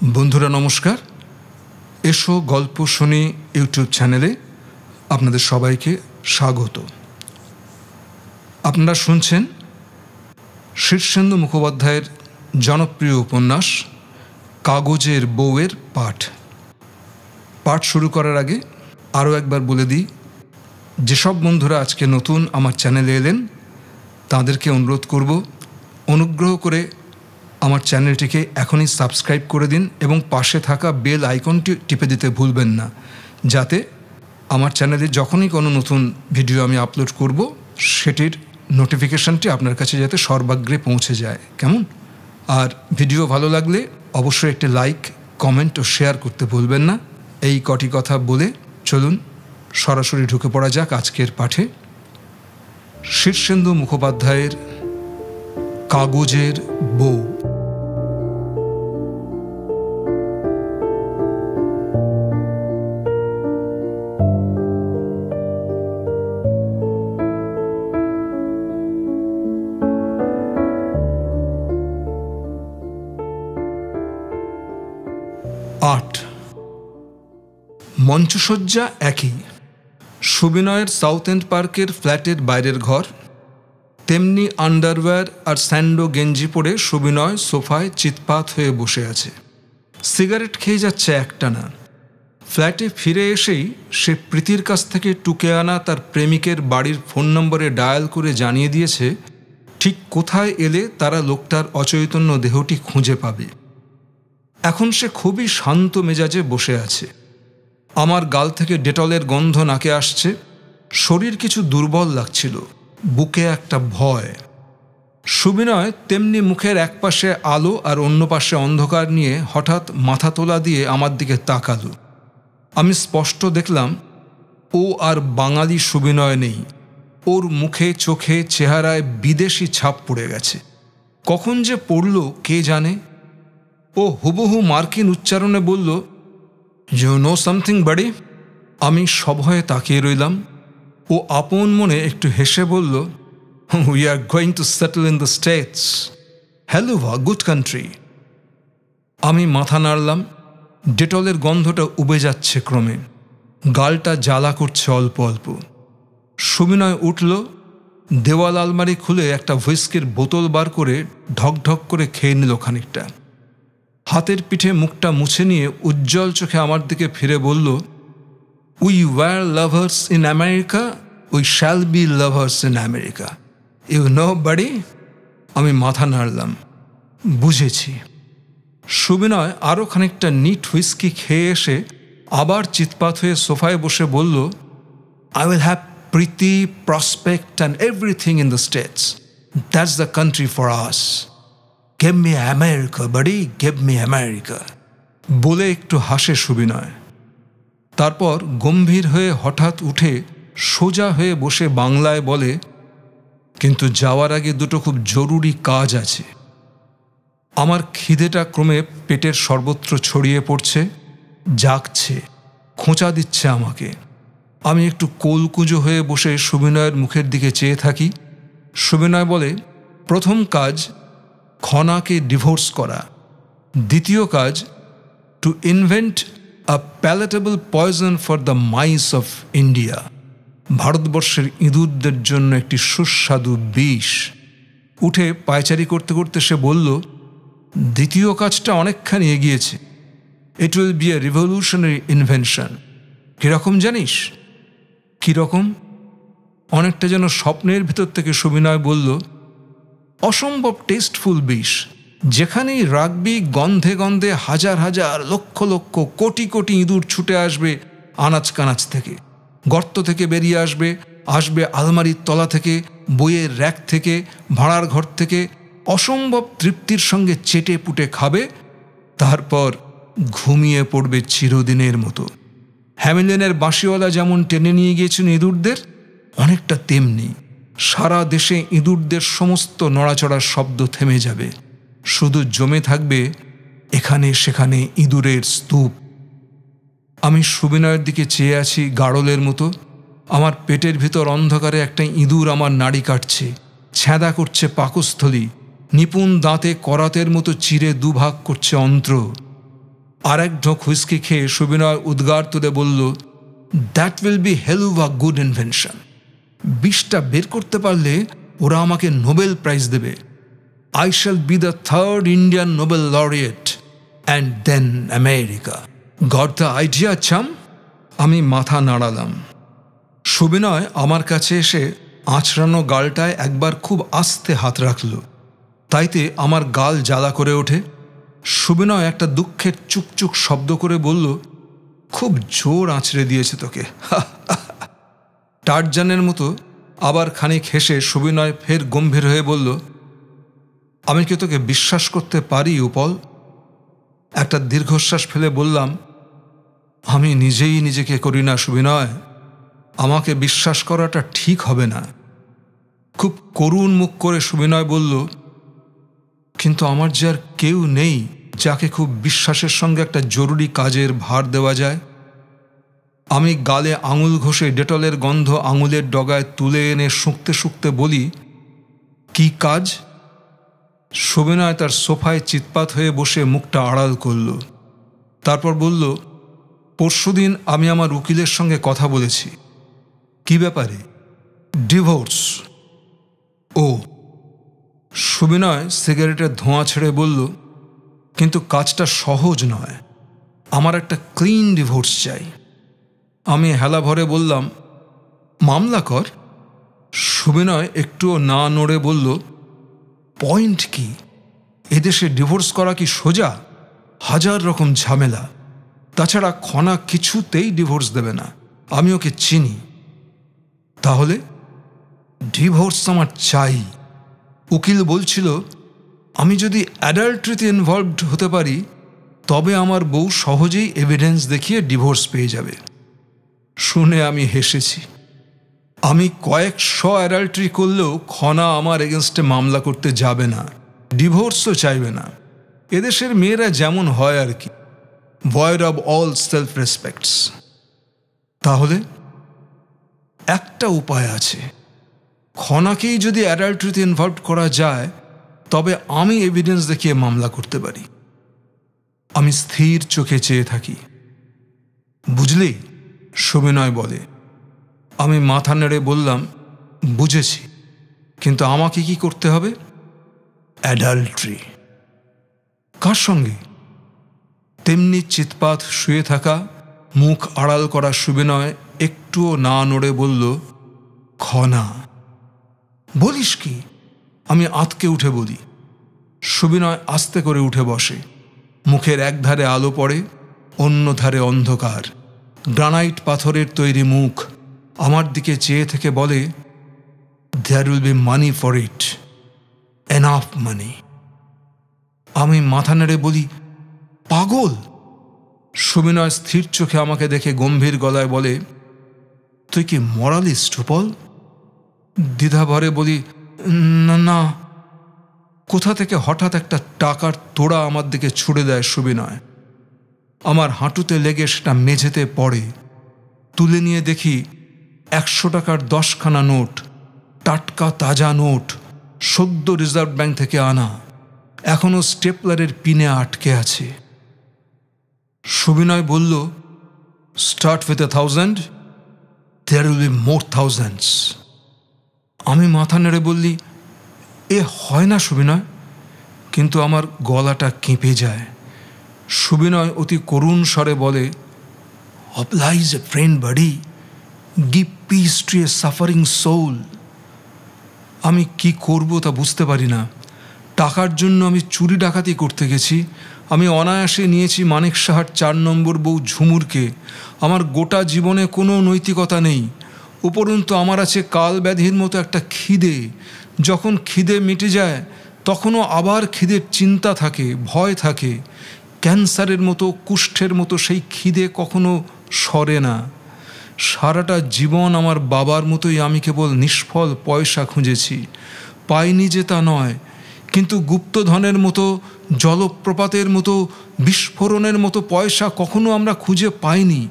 বন্ধুরা নমস্কার। এসো গল্প শুনি ইউটিউব চ্যানেলে আপনাদের সবাইকে স্বাগত। আপনারা শুনছেন শীর্ষেন্দু মুখোপাধ্যায়ের জনপ্রিয় উপন্যাস কাগজের বউয়ের পাঠ শুরু করার আগে আরও একবার বলে দিই, যেসব বন্ধুরা আজকে নতুন আমার চ্যানেলে এলেন তাদেরকে অনুরোধ করব, অনুগ্রহ করে আমার চ্যানেলটিকে এখনই সাবস্ক্রাইব করে দিন এবং পাশে থাকা বেল আইকনটি টিপে দিতে ভুলবেন না, যাতে আমার চ্যানেলে যখনই কোনো নতুন ভিডিও আমি আপলোড করব সেটির নোটিফিকেশানটি আপনার কাছে যাতে সর্বাগ্রে পৌঁছে যায়। কেমন? আর ভিডিও ভালো লাগলে অবশ্যই একটি লাইক, কমেন্ট ও শেয়ার করতে ভুলবেন না। এই কটি কথা বলে চলুন সরাসরি ঢুকে পড়া যাক আজকের পাঠে। শীর্ষেন্দু মুখোপাধ্যায়ের কাগজের বউ। মঞ্চসজ্জা একই। সুবিনয়ের সাউথ এন্ড পার্কের ফ্ল্যাটের বাইরের ঘর। তেমনি আন্ডারওয়্যার আর স্যান্ডো গেঞ্জি পরে সুবিনয় সোফায় চিৎপাত হয়ে বসে আছে, সিগারেট খেয়ে যাচ্ছে একটানা। ফ্ল্যাটে ফিরে এসেই সে প্রীতির কাছ থেকে টুকে আনা তার প্রেমিকের বাড়ির ফোন নম্বরে ডায়াল করে জানিয়ে দিয়েছে ঠিক কোথায় এলে তারা লোকটার অচৈতন্য দেহটি খুঁজে পাবে। এখন সে খুবই শান্ত মেজাজে বসে আছে। আমার গাল থেকে ডেটলের গন্ধ নাকে আসছে। শরীর কিছু দুর্বল লাগছিল, বুকে একটা ভয়। সুবিনয় তেমনি মুখের এক পাশে আলো আর অন্য পাশে অন্ধকার নিয়ে হঠাৎ মাথা তোলা দিয়ে আমার দিকে তাকালো। আমি স্পষ্ট দেখলাম ও আর বাঙালি সুবিনয় নেই। ওর মুখে চোখে চেহারায় বিদেশি ছাপ পড়ে গেছে। কখন যে পড়ল কে জানে। ও হুবহু মার্কিন উচ্চারণে বলল, ইউ নো সামথিং বাড়ি। আমি সভয়ে তাকিয়ে রইলাম। ও আপন মনে একটু হেসে বলল, we are going to settle in the States. Helluva, good country. আমি মাথা নাড়লাম। ডেটলের গন্ধটা উবে যাচ্ছে ক্রমে, গালটা জ্বালা করছে অল্প অল্প। সুবিনয় উঠল, দেওয়াল আলমারি খুলে একটা হুইস্কির বোতল বার করে ঢকঢক করে খেয়ে নিল খানিকটা। হাতের পিঠে মুখটা মুছে নিয়ে উজ্জ্বল চোখে আমার দিকে ফিরে বলল, we were lovers in America, we shall be lovers in America. You know বাড়ি। আমি মাথা নাড়লাম, বুঝেছি। সুবিনয় আরও খানিকটা নিট হুইস্কি খেয়ে এসে আবার চিৎপাত হয়ে সোফায় বসে বলল, I will have Priti, prospect and everything in the States. That's the country for us. Give me America বাড়ি, গিভ মি আমেরিকা। বলে একটু হাসে সুবিনয়। তারপর গম্ভীর হয়ে হঠাৎ উঠে সোজা হয়ে বসে বাংলায় বলে, কিন্তু যাওয়ার আগে দুটো খুব জরুরি কাজ আছে। আমার খিদেটা ক্রমে পেটের সর্বত্র ছড়িয়ে পড়ছে, জাগছে, খোঁচা দিচ্ছে আমাকে। আমি একটু কোলকুঁজো হয়ে বসে সুবিনয়ের মুখের দিকে চেয়ে থাকি। সুবিনয় বলে, প্রথম কাজ খনাকে ডিভোর্স করা। দ্বিতীয় কাজ to invent a palatable poison for the mice of India. ভারতবর্ষের ইঁদুরদের জন্য একটি সুস্বাদু বিষ। উঠে পায়চারি করতে করতে সে বলল, দ্বিতীয় কাজটা অনেকখানি এগিয়েছে। It will B A revolutionary invention. কীরকম জানিস? কীরকম? অনেকটা যেন স্বপ্নের ভিতর থেকে সুবিনয় বলল, অসম্ভব টেস্টফুল বিষ। যেখানেই রাখবি গন্ধে গন্ধে হাজার হাজার লক্ষ লক্ষ কোটি কোটি ইঁদুর ছুটে আসবে আনাচ কানাচ থেকে, গর্ত থেকে বেরিয়ে আসবে, আসবে আলমারির তলা থেকে, বইয়ের র্যাক থেকে, ভাড়ার ঘর থেকে। অসম্ভব তৃপ্তির সঙ্গে চেটে পুটে খাবে, তারপর ঘুমিয়ে পড়বে চিরদিনের মতো। হ্যামিলিনের বাঁশিওয়ালা যেমন টেনে নিয়ে গিয়েছেন ইঁদুরদের, অনেকটা তেমনি সারা দেশে ইঁদুরদের সমস্ত নড়াচড়ার শব্দ থেমে যাবে। শুধু জমে থাকবে এখানে সেখানে ইঁদুরের স্তূপ। আমি সুবিনয়ের দিকে চেয়ে আছি গাড়লের মতো। আমার পেটের ভিতর অন্ধকারে একটা ইঁদুর আমার নাড়ি কাটছে, ছ্যাঁদা করছে পাকস্থলী, নিপুণ দাঁতে করাতের মতো চিরে দুভাগ করছে অন্ত্র। আর এক ঢোক হুইস্কি খেয়ে সুবিনয় উদ্গার তুলে বলল, that will be hell of a good invention. বিষটা বের করতে পারলে ওরা আমাকে নোবেল প্রাইজ দেবে। I shall be the third Indian Nobel laureate and then America. Got the idea chum? আমি মাথা নাড়ালাম। সুবিনয় আমার কাছে এসে আঁচড়ানো গালটায় একবার খুব আস্তে হাত রাখল, তাইতে আমার গাল জ্বালা করে ওঠে। সুবিনয় একটা দুঃখের চুকচুক শব্দ করে বলল, খুব জোর আঁচড়ে দিয়েছে তোকে। টারজানের মতো আবার খানিক হেসে সুবিনয় ফের গম্ভীর হয়ে বলল, আমি কি তোকে বিশ্বাস করতে পারি উপল? একটা দীর্ঘশ্বাস ফেলে বললাম, আমি নিজেই নিজেকে করি না সুবিনয়, আমাকে বিশ্বাস করাটা ঠিক হবে না। খুব করুণ মুখ করে সুবিনয় বলল, কিন্তু আমার যে আর কেউ নেই যাকে খুব বিশ্বাসের সঙ্গে একটা জরুরি কাজের ভার দেওয়া যায়। আমি গালে আঙুল ঘষে ডেটলের গন্ধ আঙুলের ডগায় তুলে এনে শুঁকতে শুঁকতে বলি, কি কাজ? সুবিনয় তার সোফায় চিৎপাত হয়ে বসে মুখটা আড়াল করল। তারপর বলল, পরশুদিন আমি আমার উকিলের সঙ্গে কথা বলেছি। কি ব্যাপারে? ডিভোর্স। ও। সুবিনয় সিগারেটের ধোঁয়া ছেড়ে বলল, কিন্তু কাজটা সহজ নয়, আমার একটা ক্লিন ডিভোর্স চাই। আমি হেলা ভরে বললাম, মামলা কর। সুবিনয় একটুও না নড়ে বলল, পয়েন্ট কি? এদেশে ডিভোর্স করা কি সোজা? হাজার রকম ঝামেলা। তাছাড়া খনা কিছুতেই ডিভোর্স দেবে না, আমি ওকে চিনি। তাহলে ডিভোর্স আমার চাই। উকিল বলছিল, আমি যদি অ্যাডাল্ট্রিতে ইনভলভড হতে পারি তবে আমার বউ সহজেই এভিডেন্স দেখিয়ে ডিভোর্স পেয়ে যাবে। শুনে আমি হেসেছি। আমি কয়েকশো অ্যাডাল্ট্রি করলেও খনা আমার এগেনস্টে মামলা করতে যাবে না, ডিভোর্সও চাইবে না। এদেশের মেয়েরা যেমন হয় আর কি, void of all self respects. তাহলে একটা উপায় আছে, খনাকেই যদি অ্যাডাল্ট্রিতে ইনভলভ করা যায় তবে আমি এভিডেন্স দেখিয়ে মামলা করতে পারি। আমি স্থির চোখে চেয়ে থাকি। বুঝলি? সুবিনয় বলে। আমি মাথা নেড়ে বললাম, বুঝেছি, কিন্তু আমাকে কি করতে হবে? অ্যাডাল্ট্রি। কার সঙ্গে? তেমনি চিৎপাত শুয়ে থাকা, মুখ আড়াল করা সুবিনয় একটুও না নড়ে বলল, খনা। বলিস কি? আমি আঁতকে উঠে বলি। সুবিনয় আস্তে করে উঠে বসে। মুখের এক ধারে আলো পড়ে, অন্য ধারে অন্ধকার। গ্রানাইট পাথরের তৈরি মুখ আমার দিকে চেয়ে থেকে বলে, there will be money for it, enough money. আমি মাথা নেড়ে বলি, পাগল? সুবিনয় স্থির চোখে আমাকে দেখে গম্ভীর গলায় বলে, তুই কি মরালিস্ট উপল? দ্বিধাভরে বলি, না। কোথা থেকে হঠাৎ একটা টাকার তোড়া আমার দিকে ছুড়ে দেয় সুবিনয়। আমার হাঁটুতে লেগে সেটা মেঝেতে পড়ে। তুলে নিয়ে দেখি 100 টাকার 10খানা নোট, টাটকা তাজা নোট, সদ্য রিজার্ভ ব্যাংক থেকে আনা, এখনো স্টেপলারের পিনে আটকে আছে। সুবিনয় বলল, start with 1000, there will be more thousands. আমি মাথা নেড়ে বললি, এ হয় না সুবিনয়। কিন্তু আমার গলাটা কেঁপে যায়। সুবিনয় অতি করুণ স্বরে বলে, oblige a friend buddy, give peace to a suffering soul. আমি কি করব তা বুঝতে পারি না। টাকার জন্য আমি চুরি ডাকাতি করতে গেছি। আমি অনায়াসে নিয়েছি মানিক সাহার 4 নম্বর বউ ঝুমুরকে। আমার গোটা জীবনে কোনো নৈতিকতা নেই। উপরন্তু আমার আছে কাল ব্যাধির মতো একটা খিদে। যখন খিদে মিটে যায় তখনও আবার খিদের চিন্তা থাকে, ভয় থাকে। ক্যান্সারের মতো, কুষ্ঠের মতো সেই খিদে কখনো সরে না। সারাটা জীবন আমার বাবার মতোই আমি কেবল নিষ্ফল পয়সা খুঁজেছি। পাইনি যে তা নয়, কিন্তু গুপ্তধনের মতো, জলপ্রপাতের মতো, বিস্ফোরণের মতো পয়সা কখনো আমরা খুঁজে পাইনি।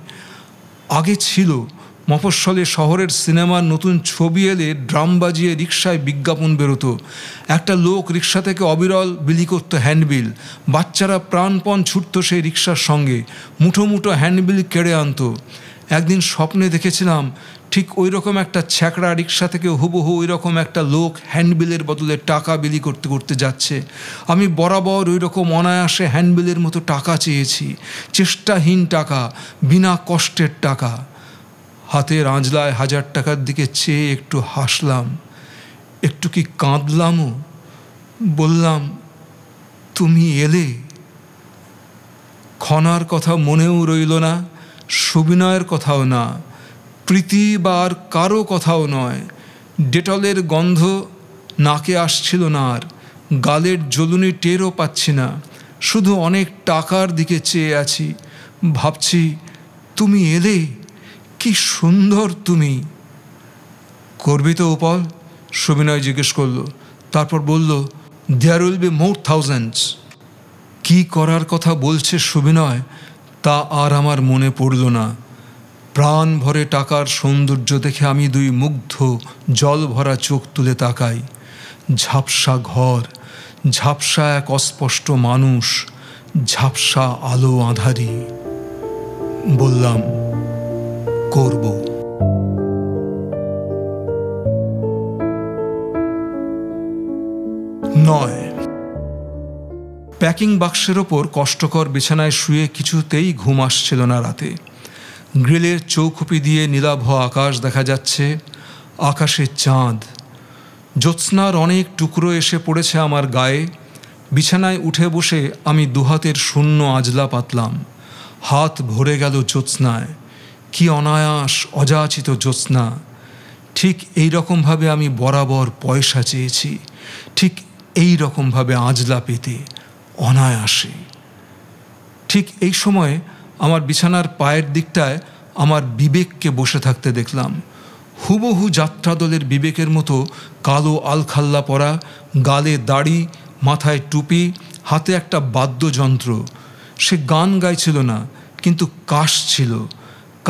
আগে ছিল, মফস্বলে শহরের সিনেমার নতুন ছবি এলে ড্রাম বাজিয়ে রিকশায় বিজ্ঞাপন বেরোতো। একটা লোক রিকশা থেকে অবিরল বিলি করতো হ্যান্ডবিল। বাচ্চারা প্রাণপণ ছুটতো সেই রিকশার সঙ্গে, মুঠো মুঠো হ্যান্ডবিল কেড়ে আনতো। একদিন স্বপ্নে দেখেছিলাম ঠিক ওই রকম একটা ছ্যাকড়া রিকশা থেকে হুবহু ওই রকম একটা লোক হ্যান্ডবিলের বদলে টাকা বিলি করতে করতে যাচ্ছে। আমি বরাবর ওই রকম অনায়াসে হ্যান্ডবিলের মতো টাকা চেয়েছি, চেষ্টাহীন টাকা, বিনা কষ্টের টাকা। হাতের আঁজলায় 1000 টাকার দিকে চেয়ে একটু হাসলাম, একটু কি কাঁদলামও। বললাম, তুমি এলে। খনার কথা মনেও রইল না, সুবিনয়ের কথাও না, প্রীতি বা আর কারো কথাও নয়। ডেটলের গন্ধ নাকে আসছিল না, আর গালের জ্বলুনি টেরও পাচ্ছি না। শুধু অনেক টাকার দিকে চেয়ে আছি, ভাবছি তুমি এলে, কি সুন্দর তুমি। করবি তো উপল? সুবিনয় জিজ্ঞেস করলো। তারপর বলল, there will be more thousands. কি করার কথা বলছে সুবিনয় তা আর আমার মনে পড়ল না। প্রাণ ভরে টাকার সৌন্দর্য দেখে আমি দুই মুগ্ধ জল ভরা চোখ তুলে তাকাই। ঝাপসা ঘর, ঝাপসা এক অস্পষ্ট মানুষ, ঝাপসা আলো আঁধারি। বললাম, করব। নয়। প্যাকিং বাক্সের ওপর কষ্টকর বিছানায় শুয়ে কিছুতেই ঘুম আসছিল না রাতে। গ্রিলের চৌখুপি দিয়ে নীলাভ আকাশ দেখা যাচ্ছে, আকাশে চাঁদ। জ্যোৎস্নার অনেক টুকরো এসে পড়েছে আমার গায়ে। বিছানায় উঠে বসে আমি দুহাতের শূন্য আজলা পাতলাম। হাত ভরে গেল জ্যোৎস্নায়। কি অনায়াস অযাচিত জ্যোৎস্না। ঠিক এই রকমভাবে আমি বরাবর পয়সা চেয়েছি, ঠিক এই রকমভাবে আজলা পেতে, অনায়াসে। ঠিক এই সময়ে আমার বিছানার পায়ের দিকটায় আমার বিবেককে বসে থাকতে দেখলাম। হুবহু যাত্রাদলের বিবেকের মতো কালো আলখাল্লা পরা, গালে দাড়ি, মাথায় টুপি, হাতে একটা বাদ্যযন্ত্র। সে গান গাইছিল না, কিন্তু কাশছিল।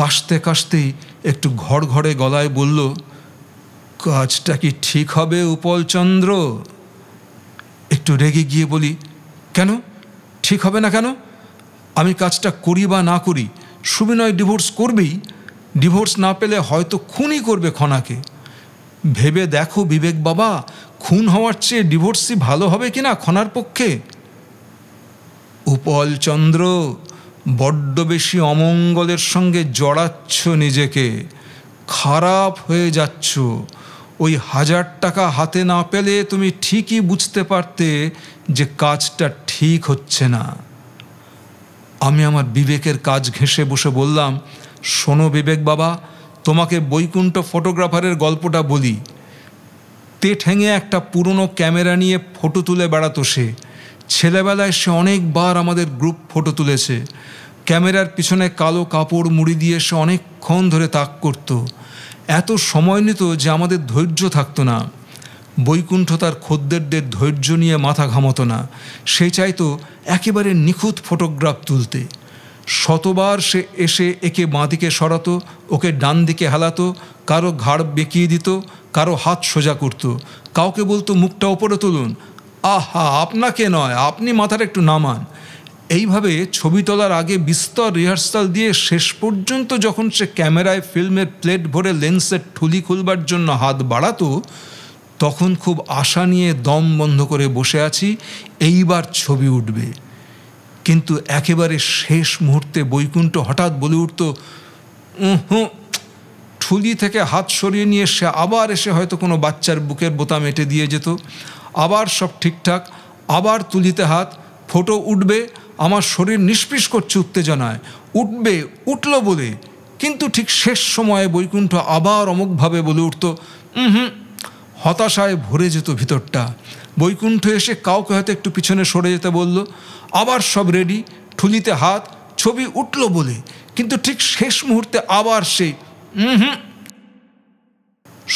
কাশতে কাশতেই একটু ঘড়ঘড়ে গলায় বলল, কাজটা কি ঠিক হবে উপলচন্দ্র? একটু রেগে গিয়ে বলি, কেন ঠিক হবে না কেন? আমি কাজটা করি বা না করি, সুবিনয় ডিভোর্স করবেই। ডিভোর্স না পেলে হয়তো খুনই করবে খনাকে। ভেবে দেখো বিবেক বাবা, খুন হওয়ার চেয়ে ডিভোর্সই ভালো হবে কিনা খনার পক্ষে। উপলচন্দ্র, বড্ড বেশি অমঙ্গলের সঙ্গে জড়াচ্ছ নিজেকে, খারাপ হয়ে যাচ্ছ। ওই 1000 টাকা হাতে না পেলে তুমি ঠিকই বুঝতে পারতে যে কাজটা ঠিক হচ্ছে না। আমি আমার বিবেকের কাজ ঘেঁষে বসে বললাম, শোনো বিবেক বাবা, তোমাকে বৈকুণ্ঠ ফটোগ্রাফারের গল্পটা বলি। ঠেঙে একটা পুরনো ক্যামেরা নিয়ে ফটো তুলে বেড়াতো সে। ছেলেবেলায় সে অনেকবার আমাদের গ্রুপ ফটো তুলেছে। ক্যামেরার পিছনে কালো কাপড় মুড়ি দিয়ে সে অনেকক্ষণ ধরে তাক করত। এত সময় নিত যে আমাদের ধৈর্য থাকতো না। বৈকুণ্ঠ তার খদ্দেরদের ধৈর্য নিয়ে মাথা ঘামতো না। সে চাইতো একেবারে নিখুঁত ফটোগ্রাফ তুলতে। শতবার সে এসে একে বাঁ দিকে সরাতো, ওকে ডান দিকে হেলাতো, কারো ঘাড় বেঁকিয়ে দিত, কারো হাত সোজা করত, কাউকে বলতো মুখটা ওপরে তুলুন, আহা আপনাকে নয়, আপনি মাথাটা একটু নামান। এইভাবে ছবি তোলার আগে বিস্তর রিহার্সাল দিয়ে শেষ পর্যন্ত যখন সে ক্যামেরায় ফিল্মের প্লেট ভরে লেন্সের ঠুলি খুলবার জন্য হাত বাড়াতো, তখন খুব আশা নিয়ে দম বন্ধ করে বসে আছি, এইবার ছবি উঠবে। কিন্তু একেবারে শেষ মুহূর্তে বৈকুণ্ঠ হঠাৎ বলে উঠত, ঠুলি থেকে হাত সরিয়ে নিয়ে সে আবার এসে হয়তো কোনো বাচ্চার বুকের বোতাম এঁটে দিয়ে যেত। আবার সব ঠিকঠাক, আবার তুলিতে হাত, ফটো উঠবে। আমার শরীর নিষ্পিস করছে উত্তেজনায়, উঠবে, উঠল বলে। কিন্তু ঠিক শেষ সময়ে বৈকুণ্ঠ আবার অমুকভাবে বলে উঠত, হতাশায় ভরে যেত ভিতরটা। বৈকুণ্ঠ এসে কাউকে হয়তো একটু পিছনে সরে যেতে বলল, আবার সব রেডি, ঠুলিতে হাত, ছবি উঠল বলে। কিন্তু ঠিক শেষ মুহূর্তে আবার সেই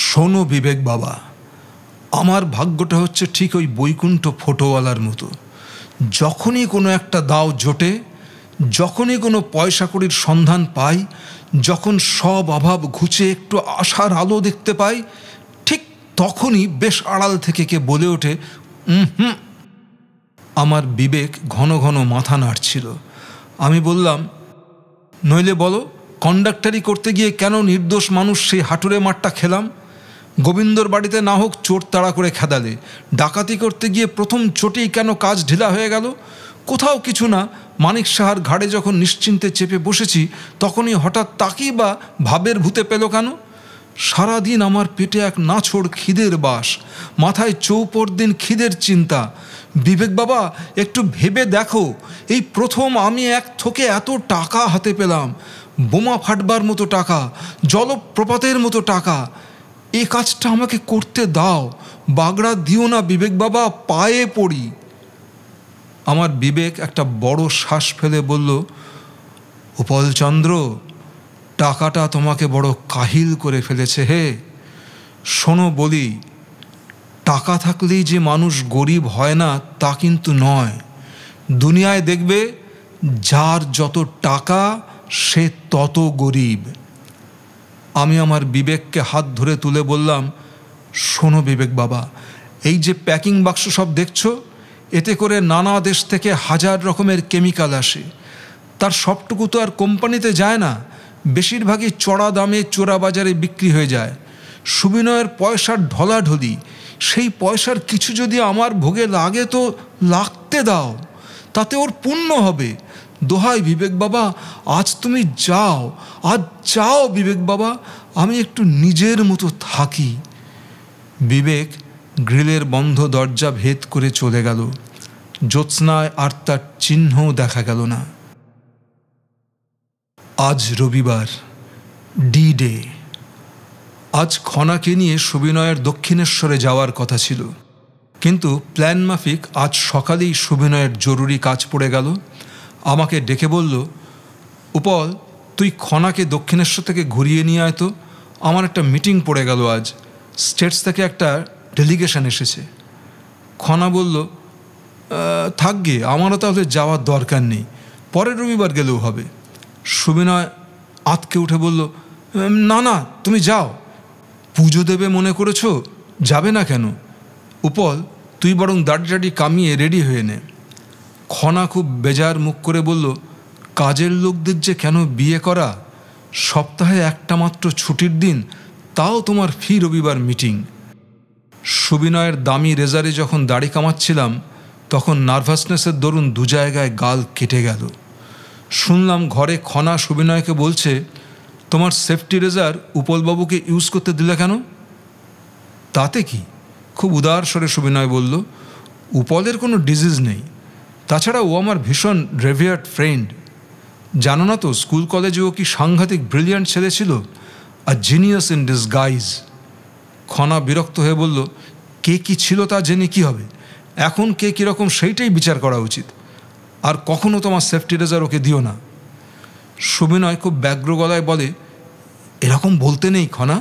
শোনো বিবেক বাবা, আমার ভাগ্যটা হচ্ছে ঠিক ওই বৈকুণ্ঠ ফটোওয়ালার মতো। যখনই কোনো একটা দাও জোটে, যখনই কোনো পয়সা কড়ির সন্ধান পাই, যখন সব অভাব ঘুচে একটু আশার আলো দেখতে পাই, ঠিক তখনই বেশ আড়াল থেকে কে বলে ওঠে, হুম। আমার বিবেক ঘন ঘন মাথা নাড়ছিল। আমি বললাম, নইলে বলো, কন্ডাক্টারি করতে গিয়ে কেন নির্দোষ মানুষ সেই হাঁটুরে মারটা খেলাম? গোবিন্দর বাড়িতে না হোক চোর তাড়া করে খেদালে, ডাকাতি করতে গিয়ে প্রথম চোটেই কেন কাজ ঢিলা হয়ে গেল? কোথাও কিছু না, মানিক সাহার ঘাড়ে যখন নিশ্চিন্তে চেপে বসেছি, তখনই হঠাৎ তাকেই বা ভাবের ভূতে পেল কেন? সারাদিন আমার পেটে এক নাছোড় খিদের বাস, মাথায় চৌপর দিন খিদের চিন্তা। বিবেক বাবা, একটু ভেবে দেখো, এই প্রথম আমি এক থোকে এত টাকা হাতে পেলাম, বোমা ফাটবার মতো টাকা, জলপ্রপাতের মতো টাকা। এই কাজটা আমাকে করতে দাও, বাগড়া দিও না বিবেক বাবা, পায়ে পড়ি। আমার বিবেক একটা বড় শ্বাস ফেলে বলল, উপলচন্দ্র, টাকাটা তোমাকে বড় কাহিল করে ফেলেছে হে। শোনো বলি, টাকা থাকলেই যে মানুষ গরিব হয় না তা কিন্তু নয়। দুনিয়ায় দেখবে, যার যত টাকা সে তত গরিব। আমি আমার বিবেককে হাত ধরে তুলে বললাম, শোনো বিবেক বাবা, এই যে প্যাকিং বাক্স সব দেখছো, এতে করে নানা দেশ থেকে হাজার রকমের কেমিক্যাল আসে। তার সবটুকু তো আর কোম্পানিতে যায় না, বেশিরভাগই চড়া দামে চোরা বাজারে বিক্রি হয়ে যায়। সুবিনয়ের পয়সার ঢলাঢলি, সেই পয়সার কিছু যদি আমার ভোগে লাগে তো লাগতে দাও, তাতে ওর পুণ্য হবে। দোহাই বিবেক বাবা, আজ তুমি যাও, আজ যাও বিবেক বাবা, আমি একটু নিজের মতো থাকি। বিবেক গ্রিলের বন্ধ দরজা ভেদ করে চলে গেল। জ্যোৎস্নায় আর তার চিহ্নও দেখা গেল না। আজ রবিবার, ডি ডে। আজ খনাকে নিয়ে সুবিনয়ের দক্ষিণেশ্বরে যাওয়ার কথা ছিল, কিন্তু প্ল্যান মাফিক আজ সকালেই সুবিনয়ের জরুরি কাজ পড়ে গেল। আমাকে ডেকে বলল, উপল, তুই খনাকে দক্ষিণেশ্বর থেকে ঘুরিয়ে নিয়ে আয় তো, আমার একটা মিটিং পড়ে গেল আজ, স্টেটস থেকে একটা ডেলিগেশন এসেছে। খনা বলল, থাকগে, আমারও তাহলে যাওয়ার দরকার নেই, পরের রবিবার গেলেও হবে। সুবিনয় আতকে উঠে বলল, না না, তুমি যাও, পুজো দেবে মনে করেছো, যাবে না কেন? উপল, তুই বরং দাড়ি কামিয়ে রেডি হয়ে নে। খনা খুব বেজার মুখ করে বলল, কাজের লোকদের যে কেন বিয়ে করা, সপ্তাহে একটা মাত্র ছুটির দিন, তাও তোমার ফি রবিবার মিটিং। সুবিনয়ের দামি রেজারে যখন দাড়ি কামাচ্ছিলাম, তখন নার্ভাসনেসের দরুন দু জায়গায় গাল কেটে গেল। শুনলাম ঘরে খনা সুবিনয়কে বলছে, তোমার সেফটি রেজার উপলবাবুকে ইউজ করতে দিলে কেন? তাতে কি? খুব উদার স্বরে সুবিনয় বলল, উপলের কোনো ডিজিজ নেই, তাছাড়া ও আমার ভীষণ রেভিয়ার্ড ফ্রেন্ড। জানো না তো, স্কুল কলেজে ও কি সাংঘাতিক ব্রিলিয়ান্ট ছেলে ছিল, are genius in disguise. Khana বিরক্ত হয়ে বলল, কে কি ছিল তা জেনে কি হবে, এখন কে কীরকম সেইটাই বিচার করা উচিত। আর কখনো তোমার সেফটি রেজার ওকে দিও না। সুবিনয় খুব ব্যগ্র গলায় বলে, এরকম বলতে নেই খনা,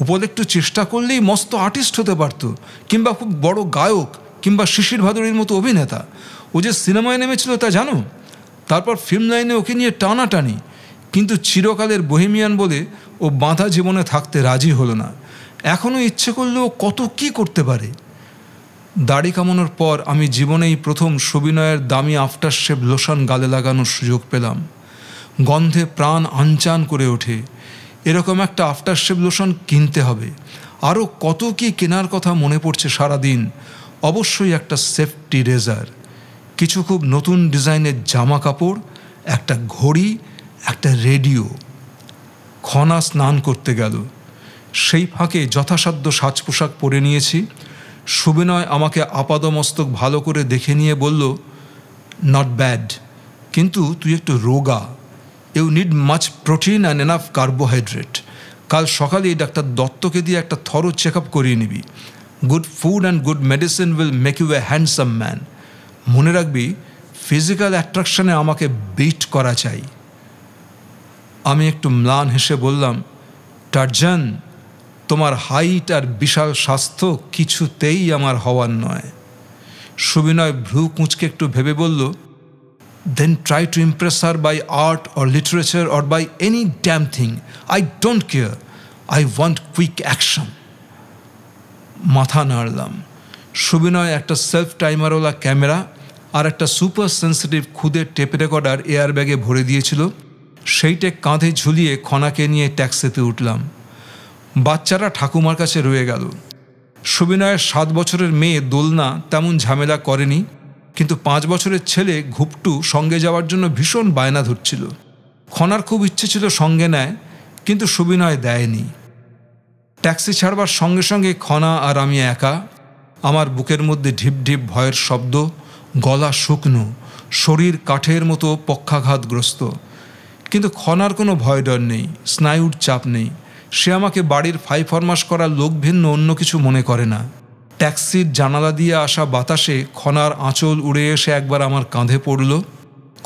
উপল একটু চেষ্টা করলেই মস্ত আর্টিস্ট হতে পারত, কিংবা খুব বড় গায়ক, কিংবা শিশির ভাদুরীর মতো অভিনেতা। ও যে সিনেমায় নেমেছিল তা জানো, তারপর ফিল্ম লাইনে ওকে নিয়ে টানাটানি, কিন্তু চিরকালের বহেমিয়ান বলে ও বাঁধা জীবনে থাকতে রাজি হলো না। এখনও ইচ্ছে করলে ও কত কী করতে পারে। দাড়ি কামানোর পর আমি জীবনেই প্রথম সুবিনয়ের দামি আফটারশেভ লোশন গালে লাগানোর সুযোগ পেলাম। গন্ধে প্রাণ আনচান করে ওঠে। এরকম একটা আফটারশেভ লোশন কিনতে হবে। আরও কত কি কেনার কথা মনে পড়ছে সারাদিন। অবশ্যই একটা সেফটি রেজার, কিছু খুব নতুন ডিজাইনের জামা কাপড়, একটা ঘড়ি, একটা রেডিও। খনা স্নান করতে গেল, সেই ফাঁকে যথাসাধ্য সাজ পোশাক পরে নিয়েছি। সুবিনয় আমাকে আপাদমস্তক ভালো করে দেখে নিয়ে বলল, নট ব্যাড, কিন্তু তুই একটু রোগা, you need much protein and enough carbohydrate. কাল সকালেই ডাক্তার দত্তকে দিয়ে একটা থরো চেক আপ করিয়ে নিবি। Good food and good medicine will make you a handsome man. মনে রাখবি, ফিজিক্যাল অ্যাট্রাকশনে আমাকে বিট করা চাই। আমি একটু ম্লান হেসে বললাম, টার্জান, তোমার হাইট আর বিশাল স্বাস্থ্য কিছুতেই আমার হওয়ার নয়। সুবিনয় ভ্রু কুঁচকে একটু ভেবে বলল, then try to impress her by art or literature or by any damn thing. I don't care. I want quick action. মাথা নাড়লাম। সুবিনয় একটা সেলফ টাইমারওয়ালা ক্যামেরা আর একটা সুপার সেন্সিটিভ খুদের টেপ রেকর্ডার এয়ার ব্যাগে ভরে দিয়েছিল। সেইটে কাঁধে ঝুলিয়ে খনাকে নিয়ে ট্যাক্সিতে উঠলাম। বাচ্চারা ঠাকুমার কাছে রয়ে গেল। সুবিনয়ের 7 বছরের মেয়ে দোলনা তেমন ঝামেলা করেনি, কিন্তু 5 বছরের ছেলে ঘুপটু সঙ্গে যাওয়ার জন্য ভীষণ বায়না ধরছিল। খনার খুব ইচ্ছে ছিল সঙ্গে নেয়, কিন্তু সুবিনয় দেয়নি। ট্যাক্সি ছাড়বার সঙ্গে সঙ্গে খনা আর আমি একা। আমার বুকের মধ্যে ঢিপ ঢিপ ভয়ের শব্দ, গলা শুকনো, শরীর কাঠের মতো পক্ষাঘাতগ্রস্ত। কিন্তু খনার কোনো ভয় ডর নেই, স্নায়ুর চাপ নেই। সে আমাকে বাড়ির ফাইফরমাস করার লোক ভিন্ন অন্য কিছু মনে করে না। ট্যাক্সির জানালা দিয়ে আসা বাতাসে খনার আঁচল উড়ে এসে একবার আমার কাঁধে পড়ল।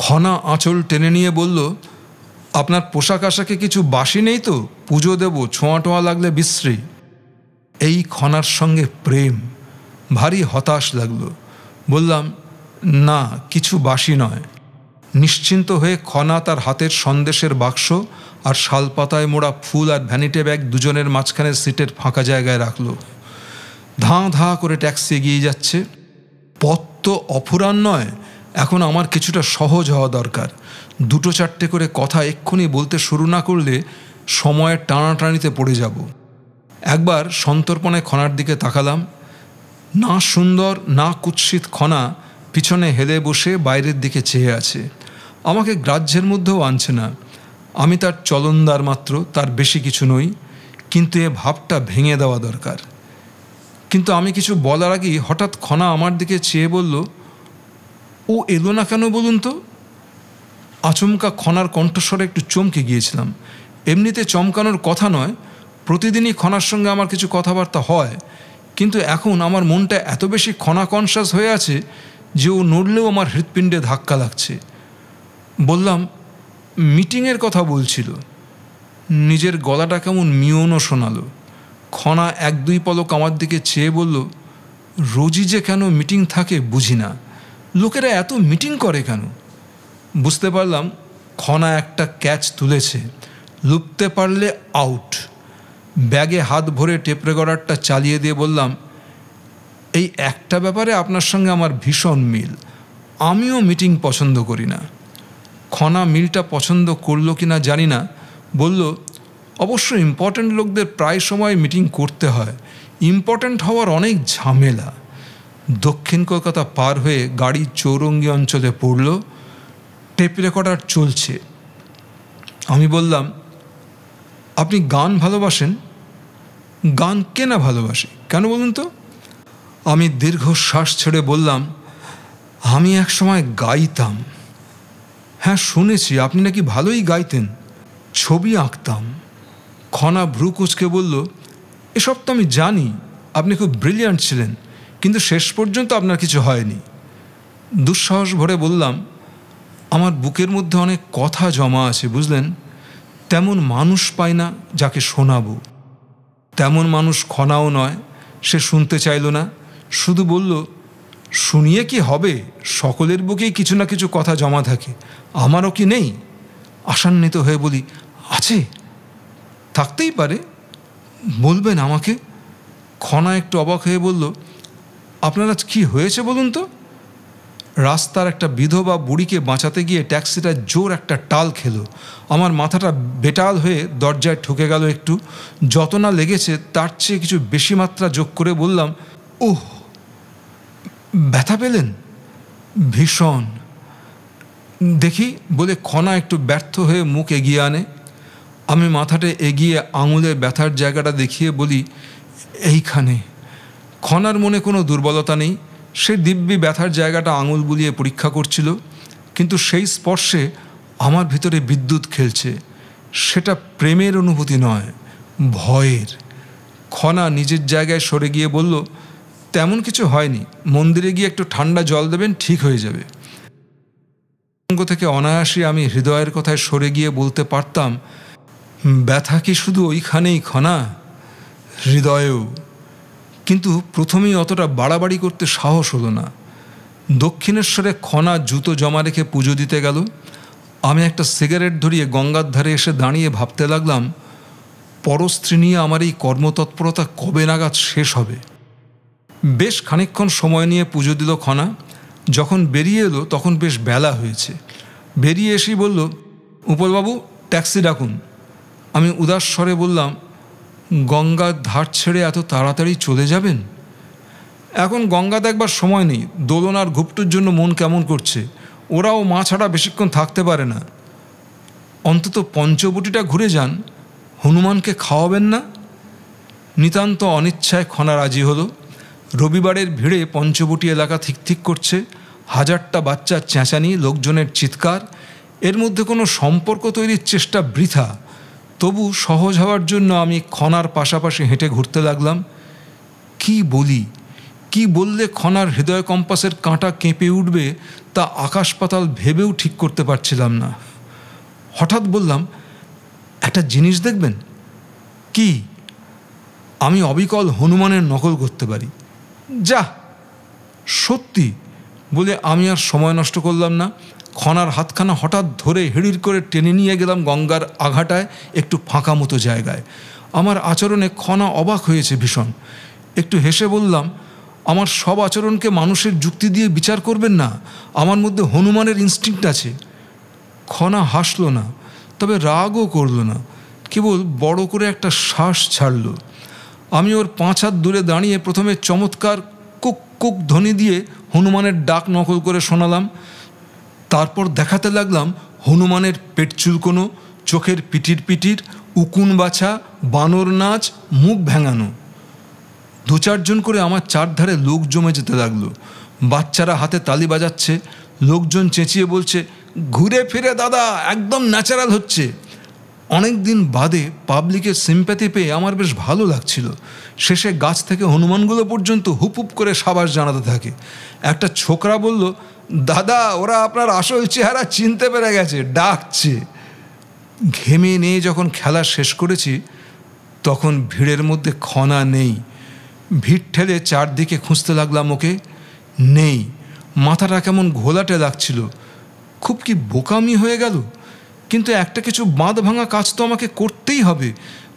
খনা আঁচল টেনে নিয়ে বলল, আপনার পোশাক আশাকে কিছু বাসি নেই তো? পুজো দেব, ছোঁয়া টোঁয়া লাগলে বিশ্রী। এই খনার সঙ্গে প্রেম। ভারী হতাশ লাগলো। বললাম, না, কিছু বাসি নয়। নিশ্চিন্ত হয়ে খনা তার হাতের সন্দেশের বাক্স আর শালপাতায় মোড়া ফুল আর ভ্যানিটি ব্যাগ দুজনের মাঝখানের সিটের ফাঁকা জায়গায় রাখলো। ধাঁ ধাঁ করে ট্যাক্সি এগিয়ে যাচ্ছে। পথ তো অফুরান নয়, এখন আমার কিছুটা সহজ হওয়া দরকার। 2-4টে করে কথা এক্ষুনি বলতে শুরু না করলে সময়ের টানাটানিতে পড়ে যাব। একবার সন্তর্পণে খনার দিকে তাকালাম। না সুন্দর না কুৎসিত খনা পিছনে হেলে বসে বাইরের দিকে চেয়ে আছে। আমাকে গ্রাহ্যের মধ্যেও আনছে না। আমি তার চলনদার মাত্র, তার বেশি কিছু নই, কিন্তু এ ভাবটা ভেঙে দেওয়া দরকার। কিন্তু আমি কিছু বলার আগেই হঠাৎ খনা আমার দিকে চেয়ে বলল, ও এলো না কেন বলুন তো? আচমকা খনার কণ্ঠস্বরে একটু চমকে গিয়েছিলাম। এমনিতে চমকানোর কথা নয়, প্রতিদিনই খনার সঙ্গে আমার কিছু কথাবার্তা হয়, কিন্তু এখন আমার মনটা এত বেশি খনা কনসাস হয়ে আছে যে ও নড়লেও আমার হৃৎপিণ্ডে ধাক্কা লাগছে। বললাম, মিটিংয়ের কথা বলছিল। নিজের গলাটা কেমন মিয়নও শোনালো। খনা 1-2 পলক আমার দিকে চেয়ে বলল, রোজই যে কেন মিটিং থাকে বুঝি না, লোকেরা এত মিটিং করে কেন? বুঝতে পারলাম খনা একটা ক্যাচ তুলেছে। লুপতে পারলে আউট। ব্যাগে হাত ভরে টেপ রেকর্ডারটা চালিয়ে দিয়ে বললাম, এই একটা ব্যাপারে আপনার সঙ্গে আমার ভীষণ মিল। আমিও মিটিং পছন্দ করি না। খনা মিলটা পছন্দ করলো কি না জানি না, বলল, অবশ্য ইম্পর্ট্যান্ট লোকদের প্রায় সময় মিটিং করতে হয়। ইম্পর্ট্যান্ট হওয়ার অনেক ঝামেলা। দক্ষিণ কলকাতা পার হয়ে গাড়ি চৌরঙ্গি অঞ্চলে পড়ল। টেপ রেকর্ডার চলছে। আমি বললাম, আপনি গান ভালোবাসেন? গান কে না ভালোবাসে, কেন বলুন তো? আমি দীর্ঘশ্বাস ছেড়ে বললাম, আমি একসময় গাইতাম। হ্যাঁ, শুনেছি আপনি নাকি ভালোই গাইতেন। ছবি আঁকতাম। খনা ভ্রু কুঁচকে বলল, এসব তো আমি জানি, আপনি খুব ব্রিলিয়ান্ট ছিলেন, কিন্তু শেষ পর্যন্ত আপনার কিছু হয়নি। দুঃসাহস ভরে বললাম, আমার বুকের মধ্যে অনেক কথা জমা আছে, বুঝলেন? তেমন মানুষ পাই না যাকে শোনাবো। তেমন মানুষ খনাও নয়। সে শুনতে চাইল না, শুধু বলল, শুনিয়ে কি হবে? সকলের বুকেই কিছু না কিছু কথা জমা থাকে, আমারও কি নেই? আশান্বিত হয়ে বলি, আছে, থাকতেই পারে, বলবেন আমাকে? খনা একটু অবাক হয়ে বলল, আপনার আজ কী হয়েছে বলুন তো? রাস্তার একটা বিধবা বুড়িকে বাঁচাতে গিয়ে ট্যাক্সিটা জোর একটা টাল খেলো। আমার মাথাটা বেটাল হয়ে দরজায় ঠুকে গেল একটু। যত না লেগেছে তার চেয়ে কিছু বেশি মাত্রা যোগ করে বললাম, ওহ, ব্যথা পেলেন? ভীষণ। দেখি বলে খনা একটু ব্যর্থ হয়ে মুখ এগিয়ে আনে। আমি মাথাটা এগিয়ে আঙুলে ব্যথার জায়গাটা দেখিয়ে বলি, এইখানে। খনার মনে কোনো দুর্বলতা নেই। সে দিব্যি ব্যথার জায়গাটা আঙুল বুলিয়ে পরীক্ষা করছিল, কিন্তু সেই স্পর্শে আমার ভিতরে বিদ্যুৎ খেলছে। সেটা প্রেমের অনুভূতি নয়, ভয়ের। খনা নিজের জায়গায় সরে গিয়ে বলল, তেমন কিছু হয়নি, মন্দিরে গিয়ে একটু ঠান্ডা জল দেবেন, ঠিক হয়ে যাবে। থেকে অনায়াসে আমি হৃদয়ের কথায় সরে গিয়ে বলতে পারতাম, ব্যথা কি শুধু ওইখানেই খনা? হৃদয়েও। কিন্তু প্রথমেই অতটা বাড়াবাড়ি করতে সাহস হলো না। দক্ষিণেশ্বরে খনা জুতো জমা রেখে পুজো দিতে গেল। আমি একটা সিগারেট ধরিয়ে গঙ্গার ধারে এসে দাঁড়িয়ে ভাবতে লাগলাম, পরস্ত্রী নিয়ে আমার এই কর্মতৎপরতা কবে নাগাদ শেষ হবে। বেশ খানিকক্ষণ সময় নিয়ে পুজো দিল খনা। যখন বেরিয়ে এলো তখন বেশ বেলা হয়েছে। বেরিয়ে এসেই বলল, উপলবাবু ট্যাক্সি ডাকুন। আমি উদাস স্বরে বললাম, গঙ্গার ধার ছেড়ে এত তাড়াতাড়ি চলে যাবেন? এখন গঙ্গা দেখবার সময় নেই, দোলন আর ঘুপটুর জন্য মন কেমন করছে। ওরাও মা ছাড়া বেশিক্ষণ থাকতে পারে না। অন্তত পঞ্চবটিটা ঘুরে যান, হনুমানকে খাওয়াবেন না? নিতান্ত অনিচ্ছায় খনা রাজি হলো। রবিবারের ভিড়ে পঞ্চবটি এলাকা ঠিক করছে, হাজারটা বাচ্চার চেঁচানি, লোকজনের চিৎকার, এর মধ্যে কোনো সম্পর্ক তৈরির চেষ্টা বৃথা। তবু সহজ হওয়ার জন্য আমি খনার পাশাপাশি হেঁটে ঘুরতে লাগলাম। কি বলি, কি বললে খনার হৃদয় কম্পাসের কাঁটা কেঁপে উঠবে তা আকাশ পাতাল ভেবেও ঠিক করতে পারছিলাম না। হঠাৎ বললাম, একটা জিনিস দেখবেন। কি? আমি অবিকল হনুমানের নকল করতে পারি। যা, সত্যি বলে আমি আর সময় নষ্ট করলাম না। খনার হাতখানা হঠাৎ ধরে হিড়ির করে টেনে নিয়ে গেলাম গঙ্গার আঘাটায় একটু ফাঁকা মতো জায়গায়। আমার আচরণে খনা অবাক হয়েছে ভীষণ। একটু হেসে বললাম, আমার সব আচরণকে মানুষের যুক্তি দিয়ে বিচার করবেন না, আমার মধ্যে হনুমানের ইনস্টিংক্ট আছে। খনা হাসল না, তবে রাগও করল না, কেবল বড় করে একটা শ্বাস ছাড়ল। আমি ওর 5 হাত দূরে দাঁড়িয়ে প্রথমে চমৎকার কুক কুক ধ্বনি দিয়ে হনুমানের ডাক নকল করে শোনালাম। তারপর দেখাতে লাগলাম হনুমানের পেট চুলকোনো, চোখের পিটির পিটির, উকুন বাছা, বানর নাচ, মুখ ভেঙানো। 2-4 জন করে আমার চারধারে লোক জমে যেতে লাগলো। বাচ্চারা হাতে তালি বাজাচ্ছে, লোকজন চেঁচিয়ে বলছে, ঘুরে ফিরে দাদা, একদম ন্যাচারাল হচ্ছে। অনেক দিন বাদে পাবলিকের সিম্প্যাথি পেয়ে আমার বেশ ভালো লাগছিল। শেষে গাছ থেকে হনুমানগুলো পর্যন্ত হুপ হুপ করে সাবাস জানাতে থাকে। একটা ছোকরা বলল, দাদা ওরা আপনার আসল চেহারা চিনতে পেরে গেছে, ডাকছে। ঘেমে নিয়ে যখন খেলা শেষ করেছি তখন ভিড়ের মধ্যে খনা নেই। ভিড় ঠেলে চারদিকে খুঁজতে লাগলাম ওকে, নেই। মাথাটা কেমন ঘোলাটে লাগছিল। খুব কি বোকামি হয়ে গেল। কিন্তু একটা কিছু বাঁধ ভাঙা কাজ তো আমাকে করতেই হবে,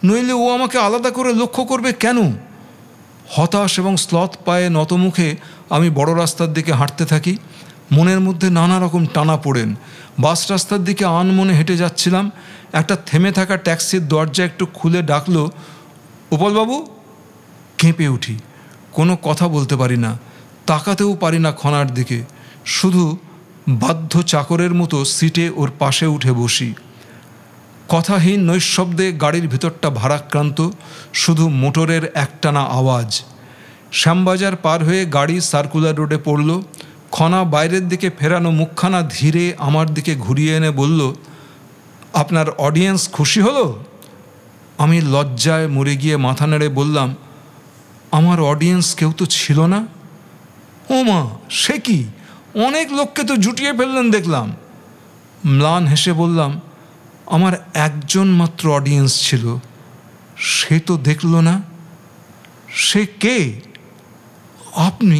নইলে ও আমাকে আলাদা করে লক্ষ্য করবে কেন? হতাশ এবং স্লথ পায়ে নতমুখে আমি বড় রাস্তার দিকে হাঁটতে থাকি। মনের মধ্যে নানা রকম টানা পড়েন। বাস রাস্তার দিকে আনমনে হেঁটে যাচ্ছিলাম। একটা থেমে থাকা ট্যাক্সির দরজা একটু খুলে ডাকলো, উপলবাবু। কেঁপে উঠি, কোনো কথা বলতে পারি না, তাকাতেও পারি না খনার দিকে। শুধু বাধ্য চাকরের মতো সিটে ওর পাশে উঠে বসি। কথাহীন নৈশব্দে গাড়ির ভিতরটা ভারাক্রান্ত, শুধু মোটরের একটানা আওয়াজ। শ্যামবাজার পার হয়ে গাড়ি সার্কুলার রোডে পড়ল। খনা বাইরের দিকে ফেরানো মুখখানা ধীরে আমার দিকে ঘুরিয়ে এনে বলল, আপনার অডিয়েন্স খুশি হলো? আমি লজ্জায় মরে গিয়ে মাথা নেড়ে বললাম, আমার অডিয়েন্স কেউ তো ছিল না। ও মা, সে কি, অনেক লোককে তো জুটিয়ে ফেললেন দেখলাম। ম্লান হেসে বললাম, আমার একজন মাত্র অডিয়েন্স ছিল, সে তো দেখল না। সে কে? আপনি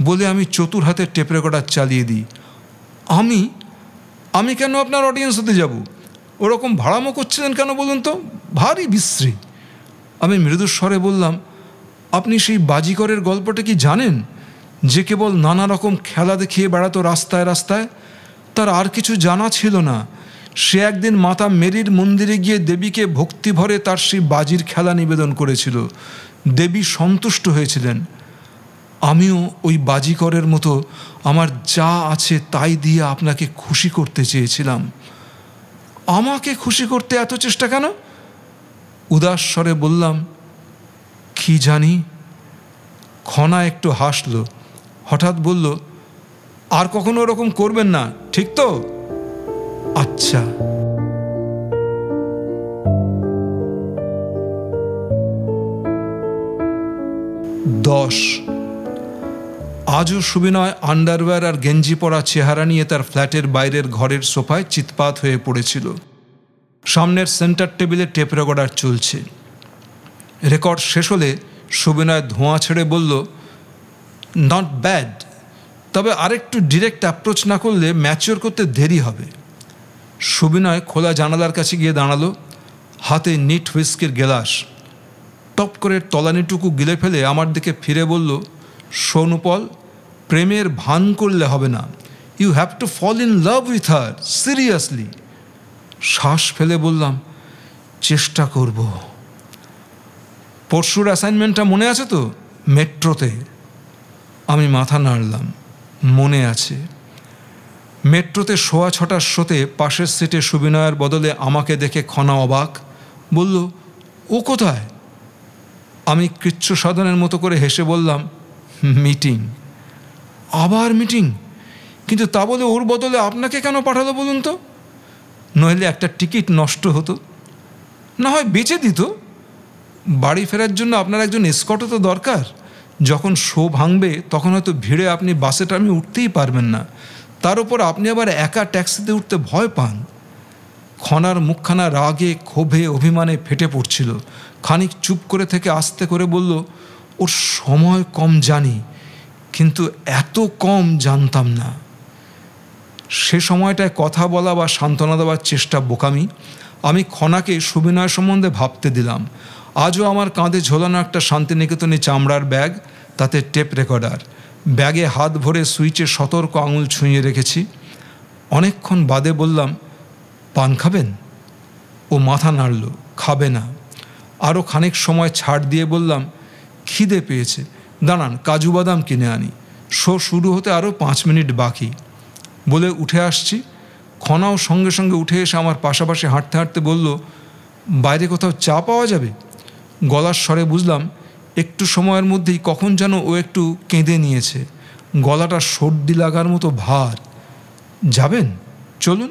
বলে আমি চতুর হাতে টেপ রেকর্ডার চালিয়ে দিই। আমি কেন আপনার অডিয়েন্স হতে যাব? ওরকম ভাড়ামো করছিলেন কেন বলুন তো, ভারী বিশ্রী। আমি মৃদুস্বরে বললাম, আপনি সেই বাজিকরের গল্পটা কি জানেন, যে কেবল নানা রকম খেলা দেখিয়ে বেড়াতো রাস্তায় রাস্তায়? তার আর কিছু জানা ছিল না। সে একদিন মাতা মেরির মন্দিরে গিয়ে দেবীকে ভক্তি ভরে তার সেই বাজির খেলা নিবেদন করেছিল। দেবী সন্তুষ্ট হয়েছিলেন। আমিও ওই বাজিকরের মতো আমার যা আছে তাই দিয়ে আপনাকে খুশি করতে চেয়েছিলাম। আমাকে খুশি করতে এত চেষ্টা কেন? উদাস স্বরে বললাম, কি জানি। খনা একটু হাসল, হঠাৎ বলল, আর কখনো ওরকম করবেন না, ঠিক তো? আচ্ছা। 10 আজও সুবিনয় আন্ডারওয়্যার আর গেঞ্জি পরা চেহারা নিয়ে তার ফ্ল্যাটের বাইরের ঘরের সোফায় চিৎপাত হয়ে পড়েছিল। সামনের সেন্টার টেবিলে টেপ রেকর্ডার চলছে। রেকর্ড শেষ হলে সুবিনয় ধোঁয়া ছেড়ে বলল, নট ব্যাড, তবে আরেকটু ডিরেক্ট অ্যাপ্রোচ না করলে ম্যাচিওর করতে দেরি হবে। সুবিনয় খোলা জানালার কাছে গিয়ে দাঁড়ালো, হাতে নিট হুইস্কির গেলাস। টপ করে তলানিটুকু গিলে ফেলে আমার দিকে ফিরে বলল, সোনুপল, প্রেমের ভান করলে হবে না। You have to fall in love with her, seriously. শ্বাস ফেলে বললাম, চেষ্টা করব। পরশুর অ্যাসাইনমেন্টটা মনে আছে তো? মেট্রোতে। আমি মাথা নাড়লাম, মনে আছে। মেট্রোতে 6:15 শোতে পাশের সিটে সুবিনয়ের বদলে আমাকে দেখে খনা অবাক, বলল, ও কোথায়? আমি কৃচ্ছ সাধনের মতো করে হেসে বললাম, মিটিং। আবার মিটিং? কিন্তু তা বলে ওর বদলে আপনাকে কেন পাঠালো বলুন তো? নইলে একটা টিকিট নষ্ট হতো, না হয় বেচে দিত। বাড়ি ফেরার জন্য আপনার একজন এসকর্টও তো দরকার। যখন শো ভাঙবে তখন হয়তো ভিড়ে আপনি বাসে টার্মে উঠতেই পারবেন না। তার উপর আপনি আবার একা ট্যাক্সিতে উঠতে ভয় পান। খনার মুখখানা রাগে, ক্ষোভে, অভিমানে ফেটে পড়ছিল। খানিক চুপ করে থেকে আস্তে করে বলল, ওর সময় কম জানি, কিন্তু এত কম জানতাম না। সে সময়টায় কথা বলা বা সান্ত্বনা দেওয়ার চেষ্টা বোকামি। আমি খনাকে সুবিনয় সম্বন্ধে ভাবতে দিলাম। আজও আমার কাঁধে ঝোলানো একটা শান্তিনিকেতনী চামড়ার ব্যাগ, তাতে টেপ রেকর্ডার। ব্যাগে হাত ভরে সুইচে সতর্ক আঙুল ছুঁয়ে রেখেছি। অনেকক্ষণ বাদে বললাম, পান খাবেন? ও মাথা নাড়ল, খাবে না। আরও খানিক সময় ছাড় দিয়ে বললাম, খিদে পেয়েছে, দাঁড়ান কাজু বাদাম কিনে আনি, শো শুরু হতে আরও 5 মিনিট বাকি। বলে উঠে আসছি। খনাও সঙ্গে সঙ্গে উঠে এসে আমার পাশাপাশি হাঁটতে হাঁটতে বলল, বাইরে কোথাও চা পাওয়া যাবে? গলার স্বরে বুঝলাম একটু সময়ের মধ্যেই কখন যেন ও একটু কেঁদে নিয়েছে। গলাটা সর্দি লাগার মতো ভার। যাবেন? চলুন।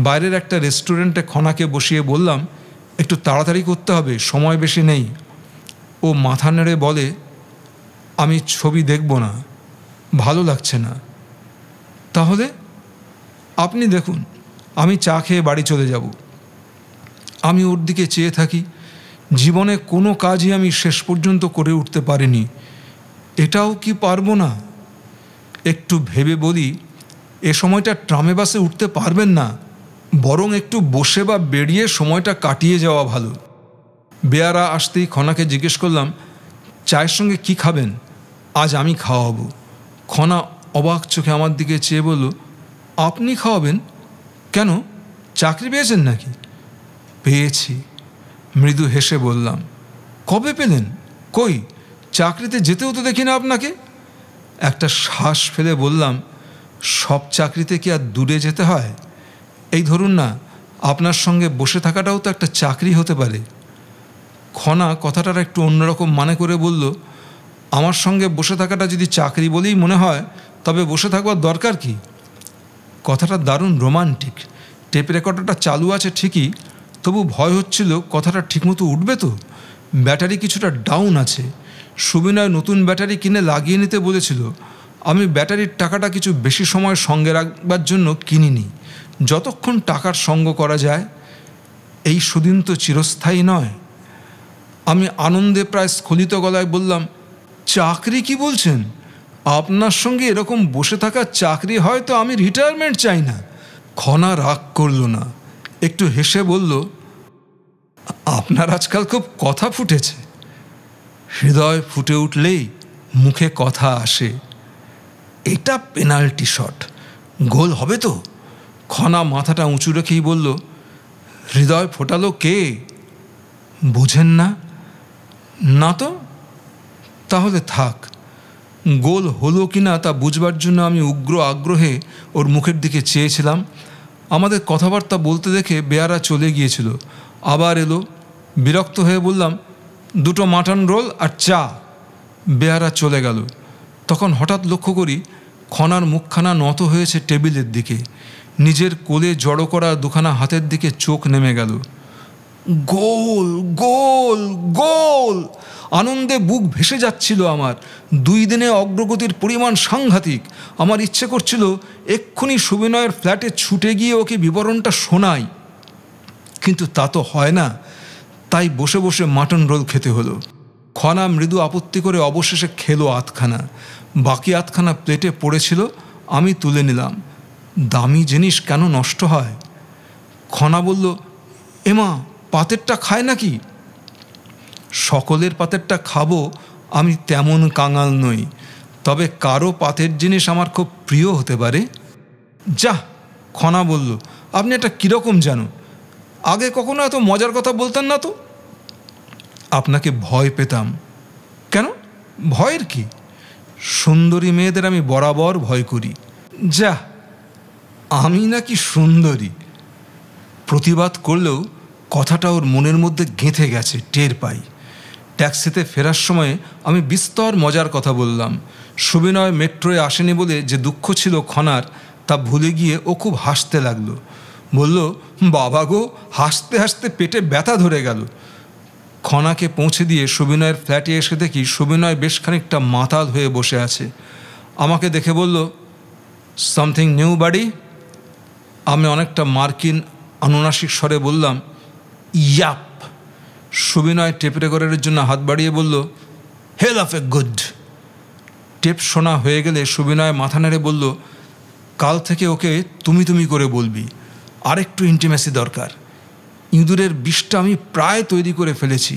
বাইরের একটা রেস্টুরেন্টে খনাকে বসিয়ে বললাম, একটু তাড়াতাড়ি করতে হবে, সময় বেশি নেই। ও মাথা নেড়ে বলে, আমি ছবি দেখব না, ভালো লাগছে না। তাহলে আপনি দেখুন, আমি চা খেয়ে বাড়ি চলে যাব। আমি ওর দিকে চেয়ে থাকি। জীবনে কোনো কাজই আমি শেষ পর্যন্ত করে উঠতে পারিনি, এটাও কি পারবো না? একটু ভেবে বলি, এ সময়টা ট্রামে বাসে উঠতে পারবেন না, বরং একটু বসে বা বেরিয়ে সময়টা কাটিয়ে যাওয়া ভালো। বেয়ারা আসতেই খনাকে জিজ্ঞেস করলাম, চায়ের সঙ্গে কি খাবেন? আজ আমি খাওয়াবো। খনা অবাক চোখে আমার দিকে চেয়ে বলল, আপনি খাওয়াবেন? কেন, চাকরি পেয়েছেন নাকি? পেয়েছি, মৃদু হেসে বললাম। কবে পেলেন? কই, চাকরিতে যেতেও তো দেখি না আপনাকে। একটা শ্বাস ফেলে বললাম, সব চাকরিতে কি আর দূরে যেতে হয়? এই ধরুন না, আপনার সঙ্গে বসে থাকাটাও তো একটা চাকরি হতে পারে। খনা কথাটার একটু অন্যরকম মানে করে বলল, আমার সঙ্গে বসে থাকাটা যদি চাকরি বলেই মনে হয়, তবে বসে থাকবার দরকার কি? কথাটা দারুণ রোমান্টিক। টেপ রেকর্ডারটা চালু আছে ঠিকই, তবু ভয় হচ্ছিল কথাটা ঠিকমতো উঠবে তো। ব্যাটারি কিছুটা ডাউন আছে। সুবিনয় নতুন ব্যাটারি কিনে লাগিয়ে নিতে বলেছিল। আমি ব্যাটারির টাকাটা কিছু বেশি সময় সঙ্গে রাখবার জন্য কিনিনি, যতক্ষণ টাকার সঙ্গ করা যায়। এই সুদিন তো চিরস্থায়ী নয়। আমি আনন্দে প্রায় স্খলিত গলায় বললাম, চাকরি কি বলছেন? আপনার সঙ্গে এরকম বসে থাকার চাকরি হয়তো আমি রিটায়ারমেন্ট চাই না। খনা রাগ করল না, একটু হেসে বলল, আপনার আজকাল খুব কথা ফুটেছে। হৃদয় ফুটে উঠলেই মুখে কথা আসে। এটা পেনাল্টি শট, গোল হবে তো? খনা মাথাটা উঁচু রেখেই বলল, হৃদয় ফোটালো কে? বুঝেন না? না তো? তাহলে থাক। গোল হলো কি না তা বুঝবার জন্য আমি উগ্র আগ্রহে ওর মুখের দিকে চেয়েছিলাম। আমাদের কথাবার্তা বলতে দেখে বেয়ারা চলে গিয়েছিল। আবার এলো। বিরক্ত হয়ে বললাম, 2 মাটন রোল আর চা। বেয়ারা চলে গেল। তখন হঠাৎ লক্ষ্য করি খনার মুখখানা নত হয়েছে টেবিলের দিকে। নিজের কোলে জড়ো করা 2খানা হাতের দিকে চোখ নেমে গেল। গোল, গোল, গোল! আনন্দে বুক ভেসে যাচ্ছিল আমার। 2 দিনে অগ্রগতির পরিমাণ সাংঘাতিক। আমার ইচ্ছে করছিল এক্ষুনি সুবিনয়ের ফ্ল্যাটে ছুটে গিয়ে ওকে বিবরণটা শোনাই, কিন্তু তা তো হয় না। তাই বসে বসে মাটন রোল খেতে হলো। খনা মৃদু আপত্তি করে অবশেষে খেলো 8খানা। বাকি আধখানা প্লেটে পড়েছিল, আমি তুলে নিলাম। দামি জিনিস কেন নষ্ট হয়? খনা বলল, এমা, পাতেরটা খায় নাকি? সকলের পাতেরটা খাবো আমি তেমন কাঙাল নই, তবে কারো পাতের জিনিস আমার খুব প্রিয় হতে পারে। যা, খনা বলল, আপনি এটা কীরকম জানো? আগে কখনো এত মজার কথা বলতেন না তো। আপনাকে ভয় পেতাম। কেন, ভয়ের কি? সুন্দরী মেয়েদের আমি বরাবর ভয় করি। যা, আমি নাকি সুন্দরী? প্রতিবাদ করলেও কথাটা ওর মনের মধ্যে গেঁথে গেছে, টের পাই। ট্যাক্সিতে ফেরার সময় আমি বিস্তর মজার কথা বললাম। সুবিনয় মেট্রোয় আসেনি বলে যে দুঃখ ছিল খনার, তা ভুলে গিয়ে ও খুব হাসতে লাগলো। বলল, বাবা গো, হাসতে হাসতে পেটে ব্যথা ধরে গেল। খনাকে পৌঁছে দিয়ে সুবিনয়ের ফ্ল্যাটে এসে দেখি সুবিনয় বেশ খানিকটা মাতাল হয়ে বসে আছে। আমাকে দেখে বলল, সামথিং নিউ বাডি? আমি অনেকটা মার্কিন আনুনাসিক স্বরে বললাম, ইয়াপ। সুবিনয় টেপ রেকর্ডারের জন্য হাত বাড়িয়ে বলল, hell of a good. Tape শোনা হয়ে গেলে সুবিনয় মাথা নেড়ে বলল, কাল থেকে ওকে তুমি তুমি করে বলবি, আর একটু ইন্টিমেসি দরকার। ইঁদুরের বিষটা আমি প্রায় তৈরি করে ফেলেছি,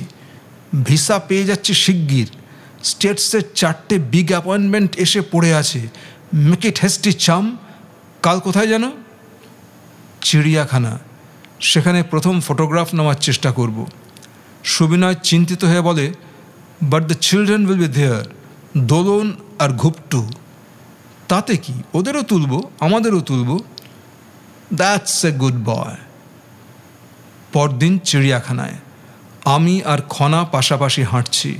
ভিসা পেয়ে যাচ্ছি শিগগির। স্টেটসের 4টে বিগ অ্যাপয়েন্টমেন্ট এসে পড়ে আছে। মেক ইট হেস্টি চাম। কাল কোথায় জানো? চিড়িয়াখানা। সেখানে প্রথম ফটোগ্রাফ নেওয়ার চেষ্টা করব। সুবিনয় চিন্তিত হয়ে বলে, but the children will be there, Dolon আর ঘুপটু। তাতে কি, ওদেরও তুলব, আমাদেরও তুলব। That's a good boy. পরদিন চিড়িয়াখানায় আমি আর খনা পাশাপাশি হাঁটছি,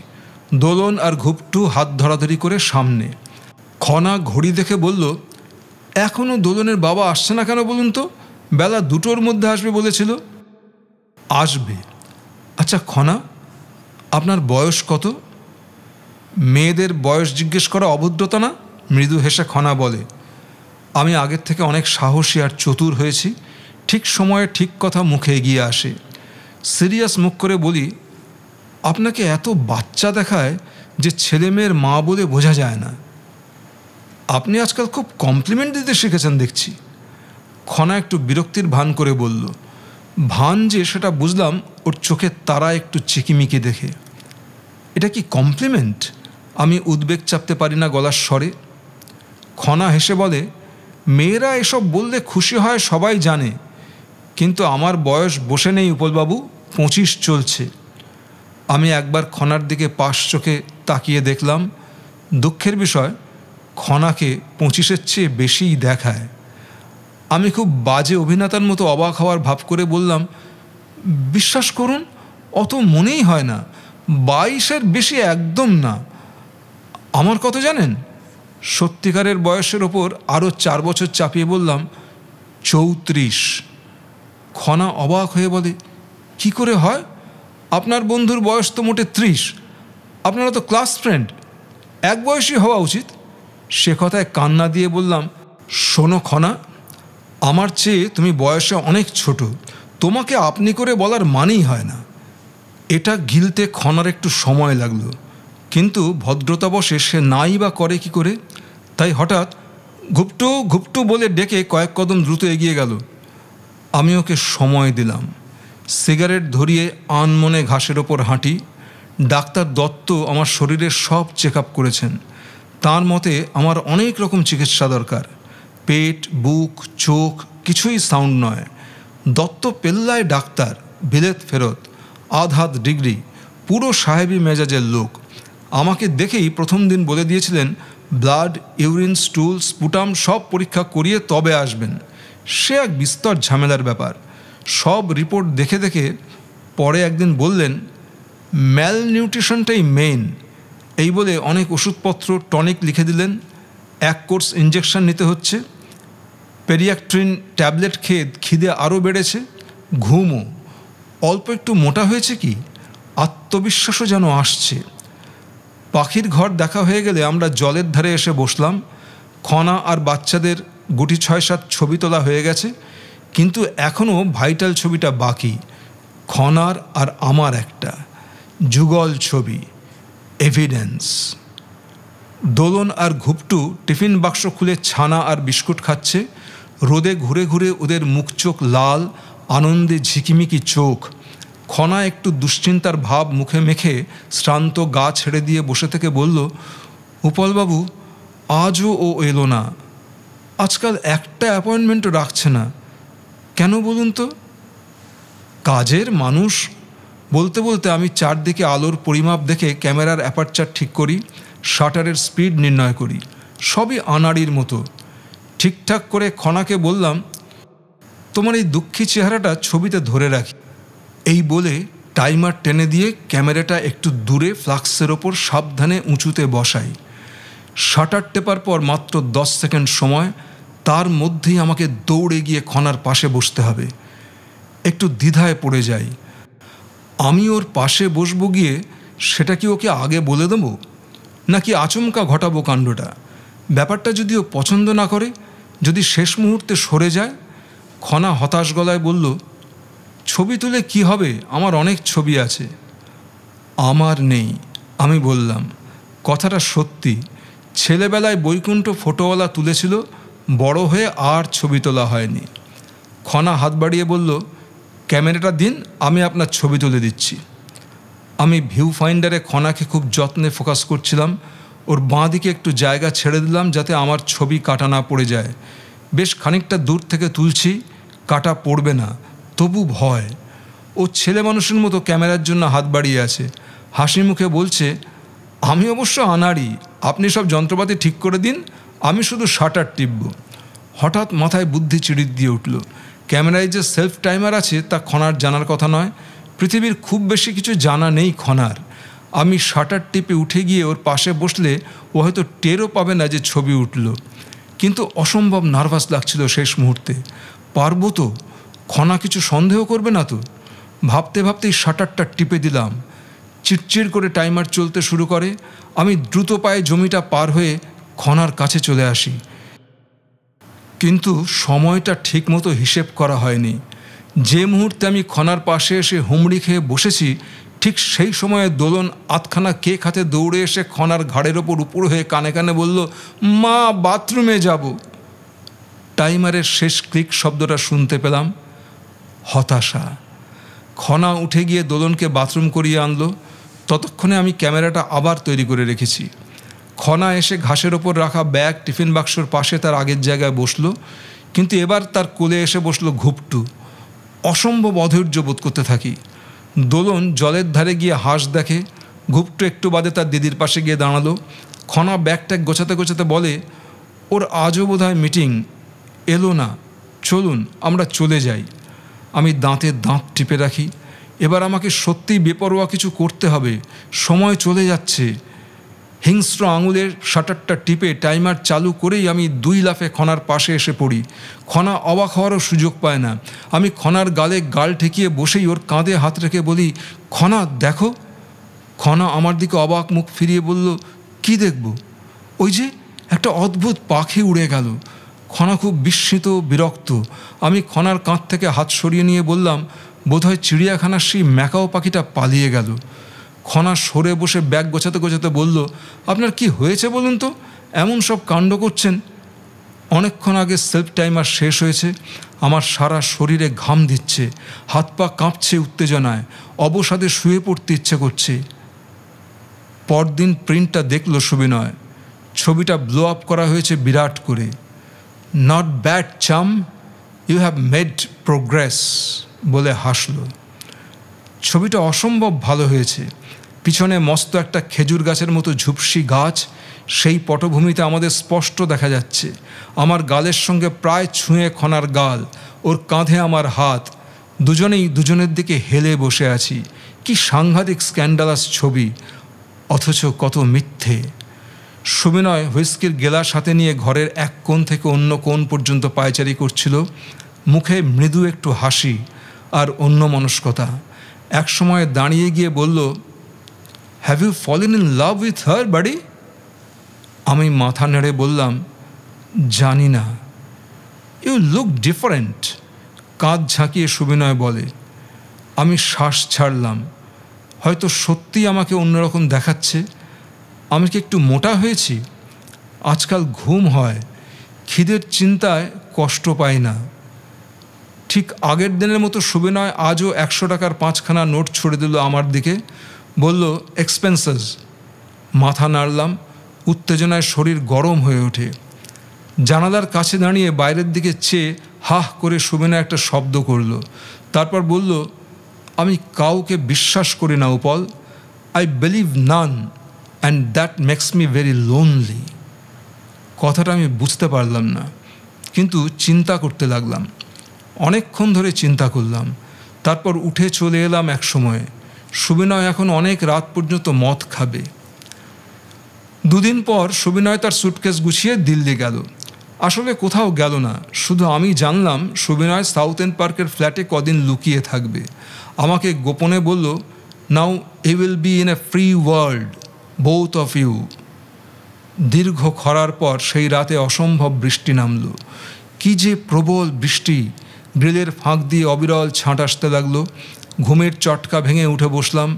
দোলন আর ঘুপটু হাত ধরাধরি করে সামনে। খনা ঘড়ি দেখে বলল, এখনও দোলনের বাবা আসছে না কেন বলুন তো? বেলা 2টোর মধ্যে আসবে বলেছিল। আসবে। আচ্ছা খনা, আপনার বয়স কত? মেয়েদের বয়স জিজ্ঞেস করা অভদ্রতা না? মৃদু হেসে খনা বলে। আমি আগের থেকে অনেক সাহসী আর চতুর হয়েছি, ঠিক সময়ে ঠিক কথা মুখে এগিয়ে আসে। সিরিয়াস মুখ করে বলি, আপনাকে এত বাচ্চা দেখায় যে ছেলে মেয়ের মা বলে বোঝা যায় না। আপনি আজকাল খুব কমপ্লিমেন্ট দিতে শিখেছেন দেখছি। খনা একটু বিরক্তির ভান করে বলল। ভান যে সেটা বুঝলাম ওর চোখের তারা একটু চিকিমিকি দেখে। এটা কি কমপ্লিমেন্ট? আমি উদ্বেগ চাপতে পারি না গলার স্বরে। খনা হেসে বলে, মেয়েরা এসব বললে খুশি হয় সবাই জানে, কিন্তু আমার বয়স বসে নেই উপলবাবু, 25 চলছে। আমি একবার খনার দিকে পাশ চোখে তাকিয়ে দেখলাম। দুঃখের বিষয়, খনাকে 25-এর চেয়ে বেশিই দেখায়। আমি খুব বাজে অভিনেতার মতো অবাক হওয়ার ভাব করে বললাম, বিশ্বাস করুন, অত মনেই হয় না, 22-এর বেশি একদম না। আমার কত জানেন? সত্যিকারের বয়সের ওপর আরও 4 বছর চাপিয়ে বললাম, 34। খনা অবাক হয়ে বলে, কি করে হয়? আপনার বন্ধুর বয়স তো মোটে 30। আপনারা তো ক্লাস ফ্রেন্ড, এক বয়সী হওয়া উচিত। সে কথায় কান্না দিয়ে বললাম, শোনো খনা, আমার চেয়ে তুমি বয়সে অনেক ছোট, তোমাকে আপনি করে বলার মানেই হয় না। এটা গিলতে খনার একটু সময় লাগলো, কিন্তু ভদ্রতাবশে সে নাই বা করে কি করে। তাই হঠাৎ ঘুপটু ঘুপটু বলে ডেকে কয়েক কদম দ্রুত এগিয়ে গেল। আমি ওকে সময় দিলাম। সিগারেট ধরিয়ে আনমনে ঘাসের ওপর হাঁটি। ডাক্তার দত্ত আমার শরীরের সব চেক আপ করেছেন। তার মতে আমার অনেক রকম চিকিৎসা দরকার। পেট, বুক, চোখ কিছুই সাউন্ড নয়। দত্ত পেল্লায় ডাক্তার, বিলেত ফেরত, আধ ডিগ্রি, পুরো সাহেবী মেজাজের লোক। আমাকে দেখেই প্রথম দিন বলে দিয়েছিলেন, ব্লাড, ইউরিন, স্টুল, স্পুটাম সব পরীক্ষা করিয়ে তবে আসবেন। সে এক বিস্তর ঝামেলার ব্যাপার। সব রিপোর্ট দেখে দেখে পরে একদিন বললেন, ম্যাল নিউট্রিশনটাই মেইন। এই বলে অনেক ওষুধপত্র, টনিক লিখে দিলেন। 1 কোর্স ইঞ্জেকশন নিতে হচ্ছে। পেরিয়াক্ট্রিন ট্যাবলেট খেয়ে খিদে আরও বেড়েছে, ঘুমও। অল্প একটু মোটা হয়েছে কি, আত্মবিশ্বাসও যেন আসছে। পাখির ঘর দেখা হয়ে গেলে আমরা জলের ধারে এসে বসলাম। খনা আর বাচ্চাদের গুটি 6-7 ছবি তোলা হয়ে গেছে, কিন্তু এখনও ভাইটাল ছবিটা বাকি। খনার আর আমার একটা যুগল ছবি, এভিডেন্স। দোলন আর ঘুপটু টিফিন বাক্স খুলে ছানা আর বিস্কুট খাচ্ছে। রোদে ঘুরে ঘুরে ওদের মুখ চোখ লাল, আনন্দে ঝিকিমিকি চোখ। খনা একটু দুশ্চিন্তার ভাব মুখে মেখে শ্রান্ত গা ছেড়ে দিয়ে বসে থেকে বলল, উপলবাবু, আজও ও এলো না। আজকাল একটা অ্যাপয়েন্টমেন্টও রাখছে না, কেন বলুন তো? কাজের মানুষ। বলতে বলতে আমি চারদিকে আলোর পরিমাপ দেখে ক্যামেরার অ্যাপারচার ঠিক করি, শাটারের স্পিড নির্ণয় করি। সবই আনাড়ির মতো। ঠিকঠাক করে খনাকে বললাম, তোমার এই দুঃখী চেহারাটা ছবিতে ধরে রাখি। এই বলে টাইমার টেনে দিয়ে ক্যামেরাটা একটু দূরে ফ্লাক্সের ওপর সাবধানে উঁচুতে বসাই। শাটার টেপার পর মাত্র 10 সেকেন্ড সময়, তার মধ্যেই আমাকে দৌড়ে গিয়ে খনার পাশে বসতে হবে। একটু দ্বিধায় পড়ে যাই। আমি ওর পাশে বসবো গিয়ে সেটা কি ওকে আগে বলে দেবো, নাকি আচমকা ঘটাবো কাণ্ডটা? ব্যাপারটা যদি ও পছন্দ না করে, যদি শেষ মুহূর্তে সরে যায়? খনা হতাশ গলায় বলল, ছবি তুলে কি হবে, আমার অনেক ছবি আছে। আমার নেই, আমি বললাম। কথাটা সত্যি। ছেলেবেলায় বৈকুণ্ঠ ফটোওয়ালা তুলেছিল, বড় হয়ে আর ছবি তোলা হয়নি। খনা হাত বাড়িয়ে বলল, ক্যামেরাটা দিন, আমি আপনার ছবি তুলে দিচ্ছি। আমি ভিউ ফাইন্ডারে খনাকে খুব যত্নে ফোকাস করছিলাম। ওর বাঁ দিকে একটু জায়গা ছেড়ে দিলাম যাতে আমার ছবি কাটা না পড়ে যায়। বেশ খানিকটা দূর থেকে তুলছি, কাটা পড়বে না, তবু ভয়। ও ছেলে মানুষের মতো ক্যামেরার জন্য হাত বাড়িয়ে আছে, হাসি মুখে বলছে, আমি অবশ্য আনাড়ি, আপনি সব যন্ত্রপাতি ঠিক করে দিন, আমি শুধু শাটার টিপব। হঠাৎ মাথায় বুদ্ধি চিড়িত দিয়ে উঠল। ক্যামেরায় যে সেলফ টাইমার আছে তা খনার জানার কথা নয়। পৃথিবীর খুব বেশি কিছু জানা নেই খনার। আমি শাটার টিপে উঠে গিয়ে ওর পাশে বসলে ও হয়তো টেরও পাবে না যে ছবি উঠল। কিন্তু অসম্ভব নার্ভাস লাগছিল শেষ মুহূর্তে। পারবো তো? খনা কিছু সন্দেহ করবে না তো? ভাবতে ভাবতেই শাটারটা টিপে দিলাম। চিটচির করে টাইমার চলতে শুরু করে। আমি দ্রুত পায়ে জমিটা পার হয়ে খনার কাছে চলে আসি। কিন্তু সময়টা ঠিকমতো হিসেব করা হয়নি। যে মুহূর্তে আমি খনার পাশে এসে হুমড়ি খেয়ে বসেছি, ঠিক সেই সময়ে দোলন আধখানা কেক হাতে দৌড়ে এসে খনার ঘাড়ের ওপর উপর হয়ে কানে কানে বলল, মা, বাথরুমে যাব। টাইমারের শেষ ক্লিক শব্দটা শুনতে পেলাম। হতাশা। খনা উঠে গিয়ে দোলনকে বাথরুম করিয়ে আনলো। ততক্ষণে আমি ক্যামেরাটা আবার তৈরি করে রেখেছি। খনা এসে ঘাসের ওপর রাখা ব্যাগ টিফিন বাক্সর পাশে তার আগের জায়গায় বসলো, কিন্তু এবার তার কোলে এসে বসলো ঘুপটু। অসম্ভব অধৈর্য বোধ করতে থাকি। দোলন জলের ধারে গিয়ে হাঁস দেখে। ঘুপটু একটু বাদে তার দিদির পাশে গিয়ে দাঁড়ালো। খনা ব্যাগ ট্যাগ গোছাতে গোছাতে বলে, ওর আজও বোধহয় মিটিং, এলো না, চলুন আমরা চলে যাই। আমি দাঁতে দাঁত টিপে রাখি। এবার আমাকে সত্যিই বেপরোয়া কিছু করতে হবে, সময় চলে যাচ্ছে। হিংস্র আঙুলের শাটারটা টিপে টাইমার চালু করেই আমি 2 লাফে খনার পাশে এসে পড়ি। খনা অবাক হওয়ারও সুযোগ পায় না। আমি খনার গালে গাল ঠেকিয়ে বসেই ওর কাঁধে হাত রেখে বলি, খনা দেখো। খনা আমার দিকে অবাক মুখ ফিরিয়ে বলল, কি দেখব? ওই যে একটা অদ্ভুত পাখি উড়ে গেল। খনা খুব বিস্মিত, বিরক্ত। আমি খনার কাঁধ থেকে হাত সরিয়ে নিয়ে বললাম, বোধহয় চিড়িয়াখানার সেই ম্যাকাও পাখিটা পালিয়ে গেল। খনা সরে বসে ব্যাগ গোছাতে গোছাতে বলল, আপনার কি হয়েছে বলুন তো, এমন সব কাণ্ড করছেন? অনেকক্ষণ আগে সেলফ টাইমার শেষ হয়েছে। আমার সারা শরীরে ঘাম দিচ্ছে, হাত পা কাঁপছে উত্তেজনায়, অবসাদে শুয়ে পড়তে ইচ্ছে করছে। পরদিন প্রিন্টটা দেখল সুবিনয়। ছবিটা ব্লো আপ করা হয়েছে বিরাট করে। নট ব্যাড চাম, ইউ হ্যাভ মেড প্রোগ্রেস বলে হাসল। ছবিটা অসম্ভব ভালো হয়েছে। পিছনে মস্ত একটা খেজুর গাছের মতো ঝুপসি গাছ, সেই পটভূমিতে আমাদের স্পষ্ট দেখা যাচ্ছে। আমার গালের সঙ্গে প্রায় ছুঁয়ে খনার গাল, ওর কাঁধে আমার হাত, দুজনেই দুজনের দিকে হেলে বসে আছি। কি সাংঘাতিক স্ক্যান্ডালাস ছবি, অথচ কত মিথ্যে। সুবিনয় হুইস্কির গেলাস হাতে নিয়ে ঘরের এক কোণ থেকে অন্য কোণ পর্যন্ত পায়চারি করছিল। মুখে মৃদু একটু হাসি আর অন্যমনস্কতা। এক সময় দাঁড়িয়ে গিয়ে বলল, have you fallen in love with her buddy? আমি মাথা নেড়ে বললাম, জানি না। ইউ লুক ডিফারেন্ট, কাঁধ ঝাঁকিয়ে সুবিনয় বলে। আমি শ্বাস ছাড়লাম। হয়তো সত্যিই আমাকে অন্যরকম দেখাচ্ছে। আমি কি একটু মোটা হয়েছি? আজকাল ঘুম হয়, খিদের চিন্তায় কষ্ট পাই না। ঠিক আগের দিনের মতো সুবিনয় আজও 100 টাকার 5খানা নোট ছুড়ে দিল আমার দিকে, বলল, এক্সপেন্সেস। মাথা নাড়লাম, উত্তেজনায় শরীর গরম হয়ে ওঠে। জানালার কাছে দাঁড়িয়ে বাইরের দিকে চেয়ে হাহ করে সুবিনয় একটা শব্দ করল। তারপর বলল, আমি কাউকে বিশ্বাস করি না Upal. I believe none, and that makes me very lonely. কথাটা আমি বুঝতে পারলাম না, কিন্তু চিন্তা করতে লাগলাম। অনেকক্ষণ ধরে চিন্তা করলাম। তারপর উঠে চলে এলাম এক সময়ে। সুবিনয় এখন অনেক রাত পর্যন্ত মদ খাবে। 2 দিন পর সুবিনয় তার সুটকেস গুছিয়ে দিল্লি গেল। আসলে কোথাও গেল না, শুধু আমি জানলাম সুবিনয় সাউথ এন্ড পার্কের ফ্ল্যাটে কদিন লুকিয়ে থাকবে। আমাকে গোপনে বলল, now you will be in a free world, both of you. দীর্ঘ খরার পর সেই রাতে অসম্ভব বৃষ্টি নামল। কি যে প্রবল বৃষ্টি! গ্রিলের ফাঁক দিয়ে অবিরল ছাঁট আসতে লাগলো। ঘুমের চটকা ভেঙে উঠে বসলাম।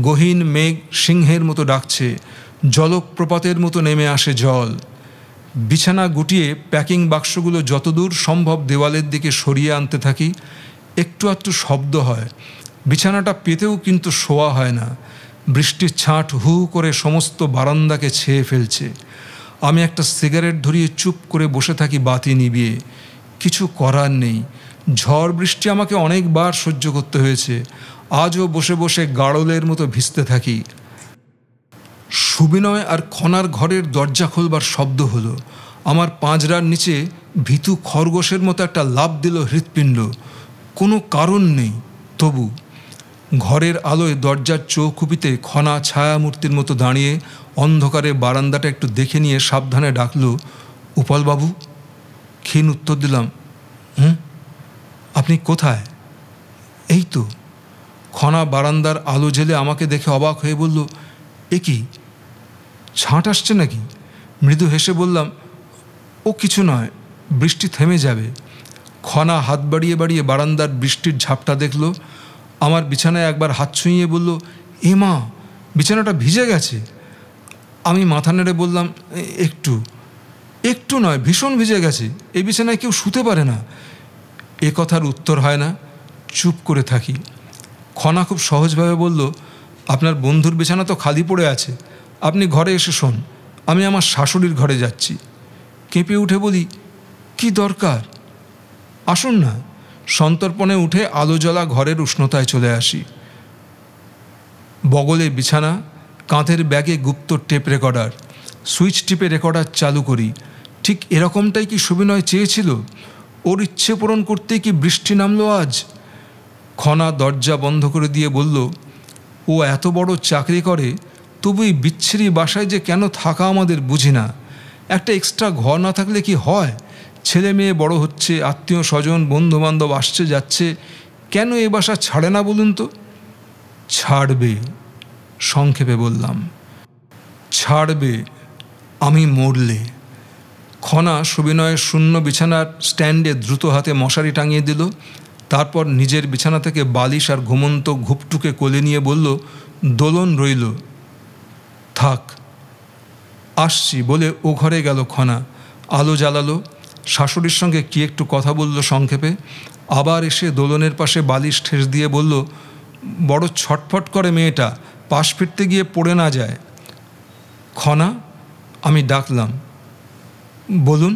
গহীন মেঘ সিংহের মতো ডাকছে, জলপ্রপাতের মতো নেমে আসে জল। বিছানা গুটিয়ে প্যাকিং বাক্সগুলো যতদূর সম্ভব দেওয়ালের দিকে সরিয়ে আনতে থাকি। একটু আধটু শব্দ হয়, বিছানাটা পেতেও কিন্তু শোয়া হয় না। বৃষ্টির ছাঁট হু করে সমস্ত বারান্দাকে ছেয়ে ফেলছে। আমি একটা সিগারেট ধরিয়ে চুপ করে বসে থাকি বাতি নিভিয়ে। কিছু করার নেই, ঝড় বৃষ্টি আমাকে অনেকবার সহ্য করতে হয়েছে। আজও বসে বসে গাড়লের মতো ভিজতে থাকি। সুবিনয় আর খনার ঘরের দরজা খোলবার শব্দ হলো। আমার পাঁজরার নিচে ভীতু খরগোশের মতো একটা লাফ দিল হৃৎপিণ্ড। কোনো কারণ নেই, তবু ঘরের আলোয় দরজার চৌকুপিতে খনা ছায়ামূর্তির মতো দাঁড়িয়ে অন্ধকারে বারান্দাটা একটু দেখে নিয়ে সাবধানে ডাকল, উপলবাবু। ক্ষীণ উত্তর দিলাম, আপনি কোথায়? এই তো। খনা বারান্দার আলো জেলে আমাকে দেখে অবাক হয়ে বলল, এ কি, ছাঁট আসছে নাকি? মৃদু হেসে বললাম, ও কিছু নয়, বৃষ্টি থেমে যাবে। খনা হাত বাড়িয়ে বাড়িয়ে বারান্দার বৃষ্টির ঝাপটা দেখল। আমার বিছানায় একবার হাত ছুঁইয়ে বলল, এ মা, বিছানাটা ভিজে গেছে। আমি মাথা নেড়ে বললাম, একটু নয়, ভীষণ ভিজে গেছে, এই বিছানায় কেউ শুতে পারে না। এ কথার উত্তর হয় না, চুপ করে থাকি। খনা খুব সহজভাবে বলল, আপনার বন্ধুর বিছানা তো খালি পড়ে আছে, আপনি ঘরে এসে শোন, আমি আমার শাশুড়ির ঘরে যাচ্ছি। কেঁপে উঠে বলি, কি দরকার? আসুন না। সন্তর্পণে উঠে আলো জ্বলা ঘরের উষ্ণতায় চলে আসি। বগলে বিছানা, কাঁধের ব্যাগে গুপ্ত টেপ রেকর্ডার। সুইচ টিপে রেকর্ডার চালু করি। ঠিক এরকমটাই কি সুবিনয় চেয়েছিল? ওর ইচ্ছে পূরণ করতেই কি বৃষ্টি নামলো আজ? খনা দরজা বন্ধ করে দিয়ে বলল, ও এত বড় চাকরি করে, তবু এই বিচ্ছিরি বাসায় যে কেন থাকা আমাদের বুঝি না। একটা এক্সট্রা ঘর না থাকলে কি হয়? ছেলে মেয়ে বড় হচ্ছে, আত্মীয় স্বজন বন্ধুবান্ধব আসছে যাচ্ছে, কেন এ বাসা ছাড়ে না বলুন তো? ছাড়বে, সংক্ষেপে বললাম। ছাড়বে, আমি মরলে। খনা সুবিনয়ের শূন্য বিছানার স্ট্যান্ডে দ্রুত হাতে মশারি টাঙিয়ে দিল। তারপর নিজের বিছানা থেকে বালিশ আর ঘুমন্ত ঘুপটুকে কোলে নিয়ে বলল, দোলন রইল, থাক, আসছি বলে ও ঘরে গেল। খনা আলো জ্বালালো, শাশুড়ির সঙ্গে কি একটু কথা বলল সংক্ষেপে, আবার এসে দোলনের পাশে বালিশ ঠেস দিয়ে বলল, বড় ছটফট করে মেয়েটা, পাশ ফিরতে গিয়ে পড়ে না যায়। খনা, আমি ডাকলাম, বলুন।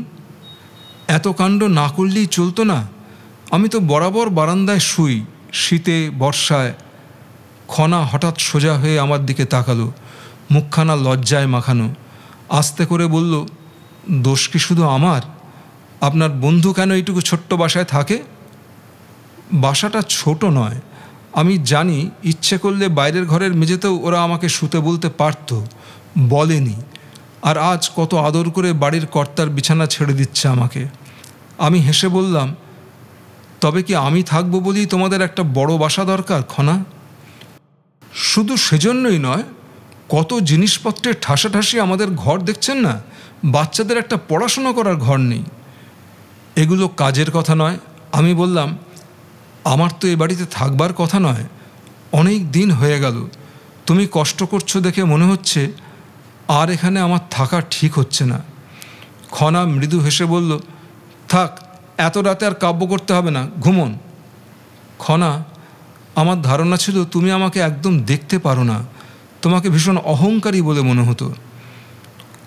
এত কাণ্ড না করলেই চলতো না? আমি তো বরাবর বারান্দায় শুই, শীতে বর্ষায়। খনা হঠাৎ সোজা হয়ে আমার দিকে তাকালো, মুখখানা লজ্জায় মাখানো। আস্তে করে বলল, দোষ কি শুধু আমার? আপনার বন্ধু কেন এইটুকু ছোট্ট বাসায় থাকে? বাসাটা ছোট নয়, আমি জানি। ইচ্ছে করলে বাইরের ঘরের মেঝেতেও ওরা আমাকে শুতে বলতে পারত, বলেনি। আর আজ কত আদর করে বাড়ির কর্তার বিছানা ছেড়ে দিচ্ছে আমাকে। আমি হেসে বললাম, তবে কি আমি থাকবো বলেই তোমাদের একটা বড় বাসা দরকার, খনা? শুধু সেজন্যই নয়, কত জিনিসপত্রের ঠাসাঠাসি আমাদের ঘর দেখছেন না? বাচ্চাদের একটা পড়াশোনা করার ঘর নেই। এগুলো কাজের কথা নয়। আমি বললাম, আমার তো এ বাড়িতে থাকবার কথা নয়, অনেক দিন হয়ে গেল। তুমি কষ্ট করছো দেখে মনে হচ্ছে আর এখানে আমার থাকা ঠিক হচ্ছে না। খনা মৃদু হেসে বলল, থাক, এত রাতে আর কাব্য করতে হবে না, ঘুমন। খনা, আমার ধারণা ছিল তুমি আমাকে একদম দেখতে পারো না, তোমাকে ভীষণ অহংকারী বলে মনে হতো।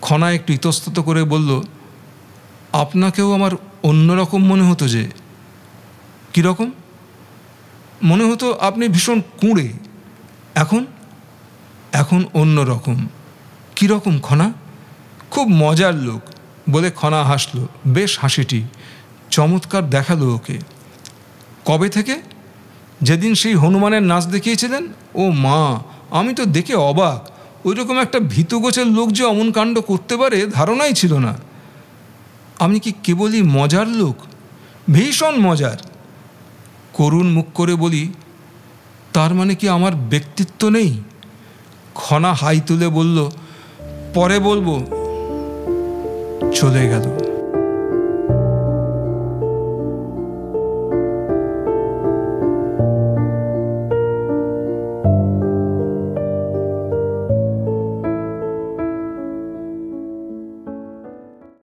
খনা একটু ইতস্তত করে বলল, আপনাকেও আমার অন্যরকম মনে হতো যে। কীরকম? মনে হতো আপনি ভীষণ কুঁড়ে। এখন? এখন অন্য রকম। কীরকম খনা? খুব মজার লোক, বলে খনা হাসল, বেশ হাসিটি, চমৎকার দেখালো ওকে। কবে থেকে? যেদিন সেই হনুমানের নাচ দেখিয়েছিলেন। ও মা, আমি তো দেখে অবাক। ওই রকম একটা ভীতুগোছের লোক যে অমন কাণ্ড করতে পারে ধারণাই ছিল না। আমি কি কেবলই মজার লোক? ভীষণ মজার। করুণ মুখ করে বলি, তার মানে কি আমার ব্যক্তিত্ব নেই? খনা হাই তুলে বলল, পরে বলবো। চলে গেল।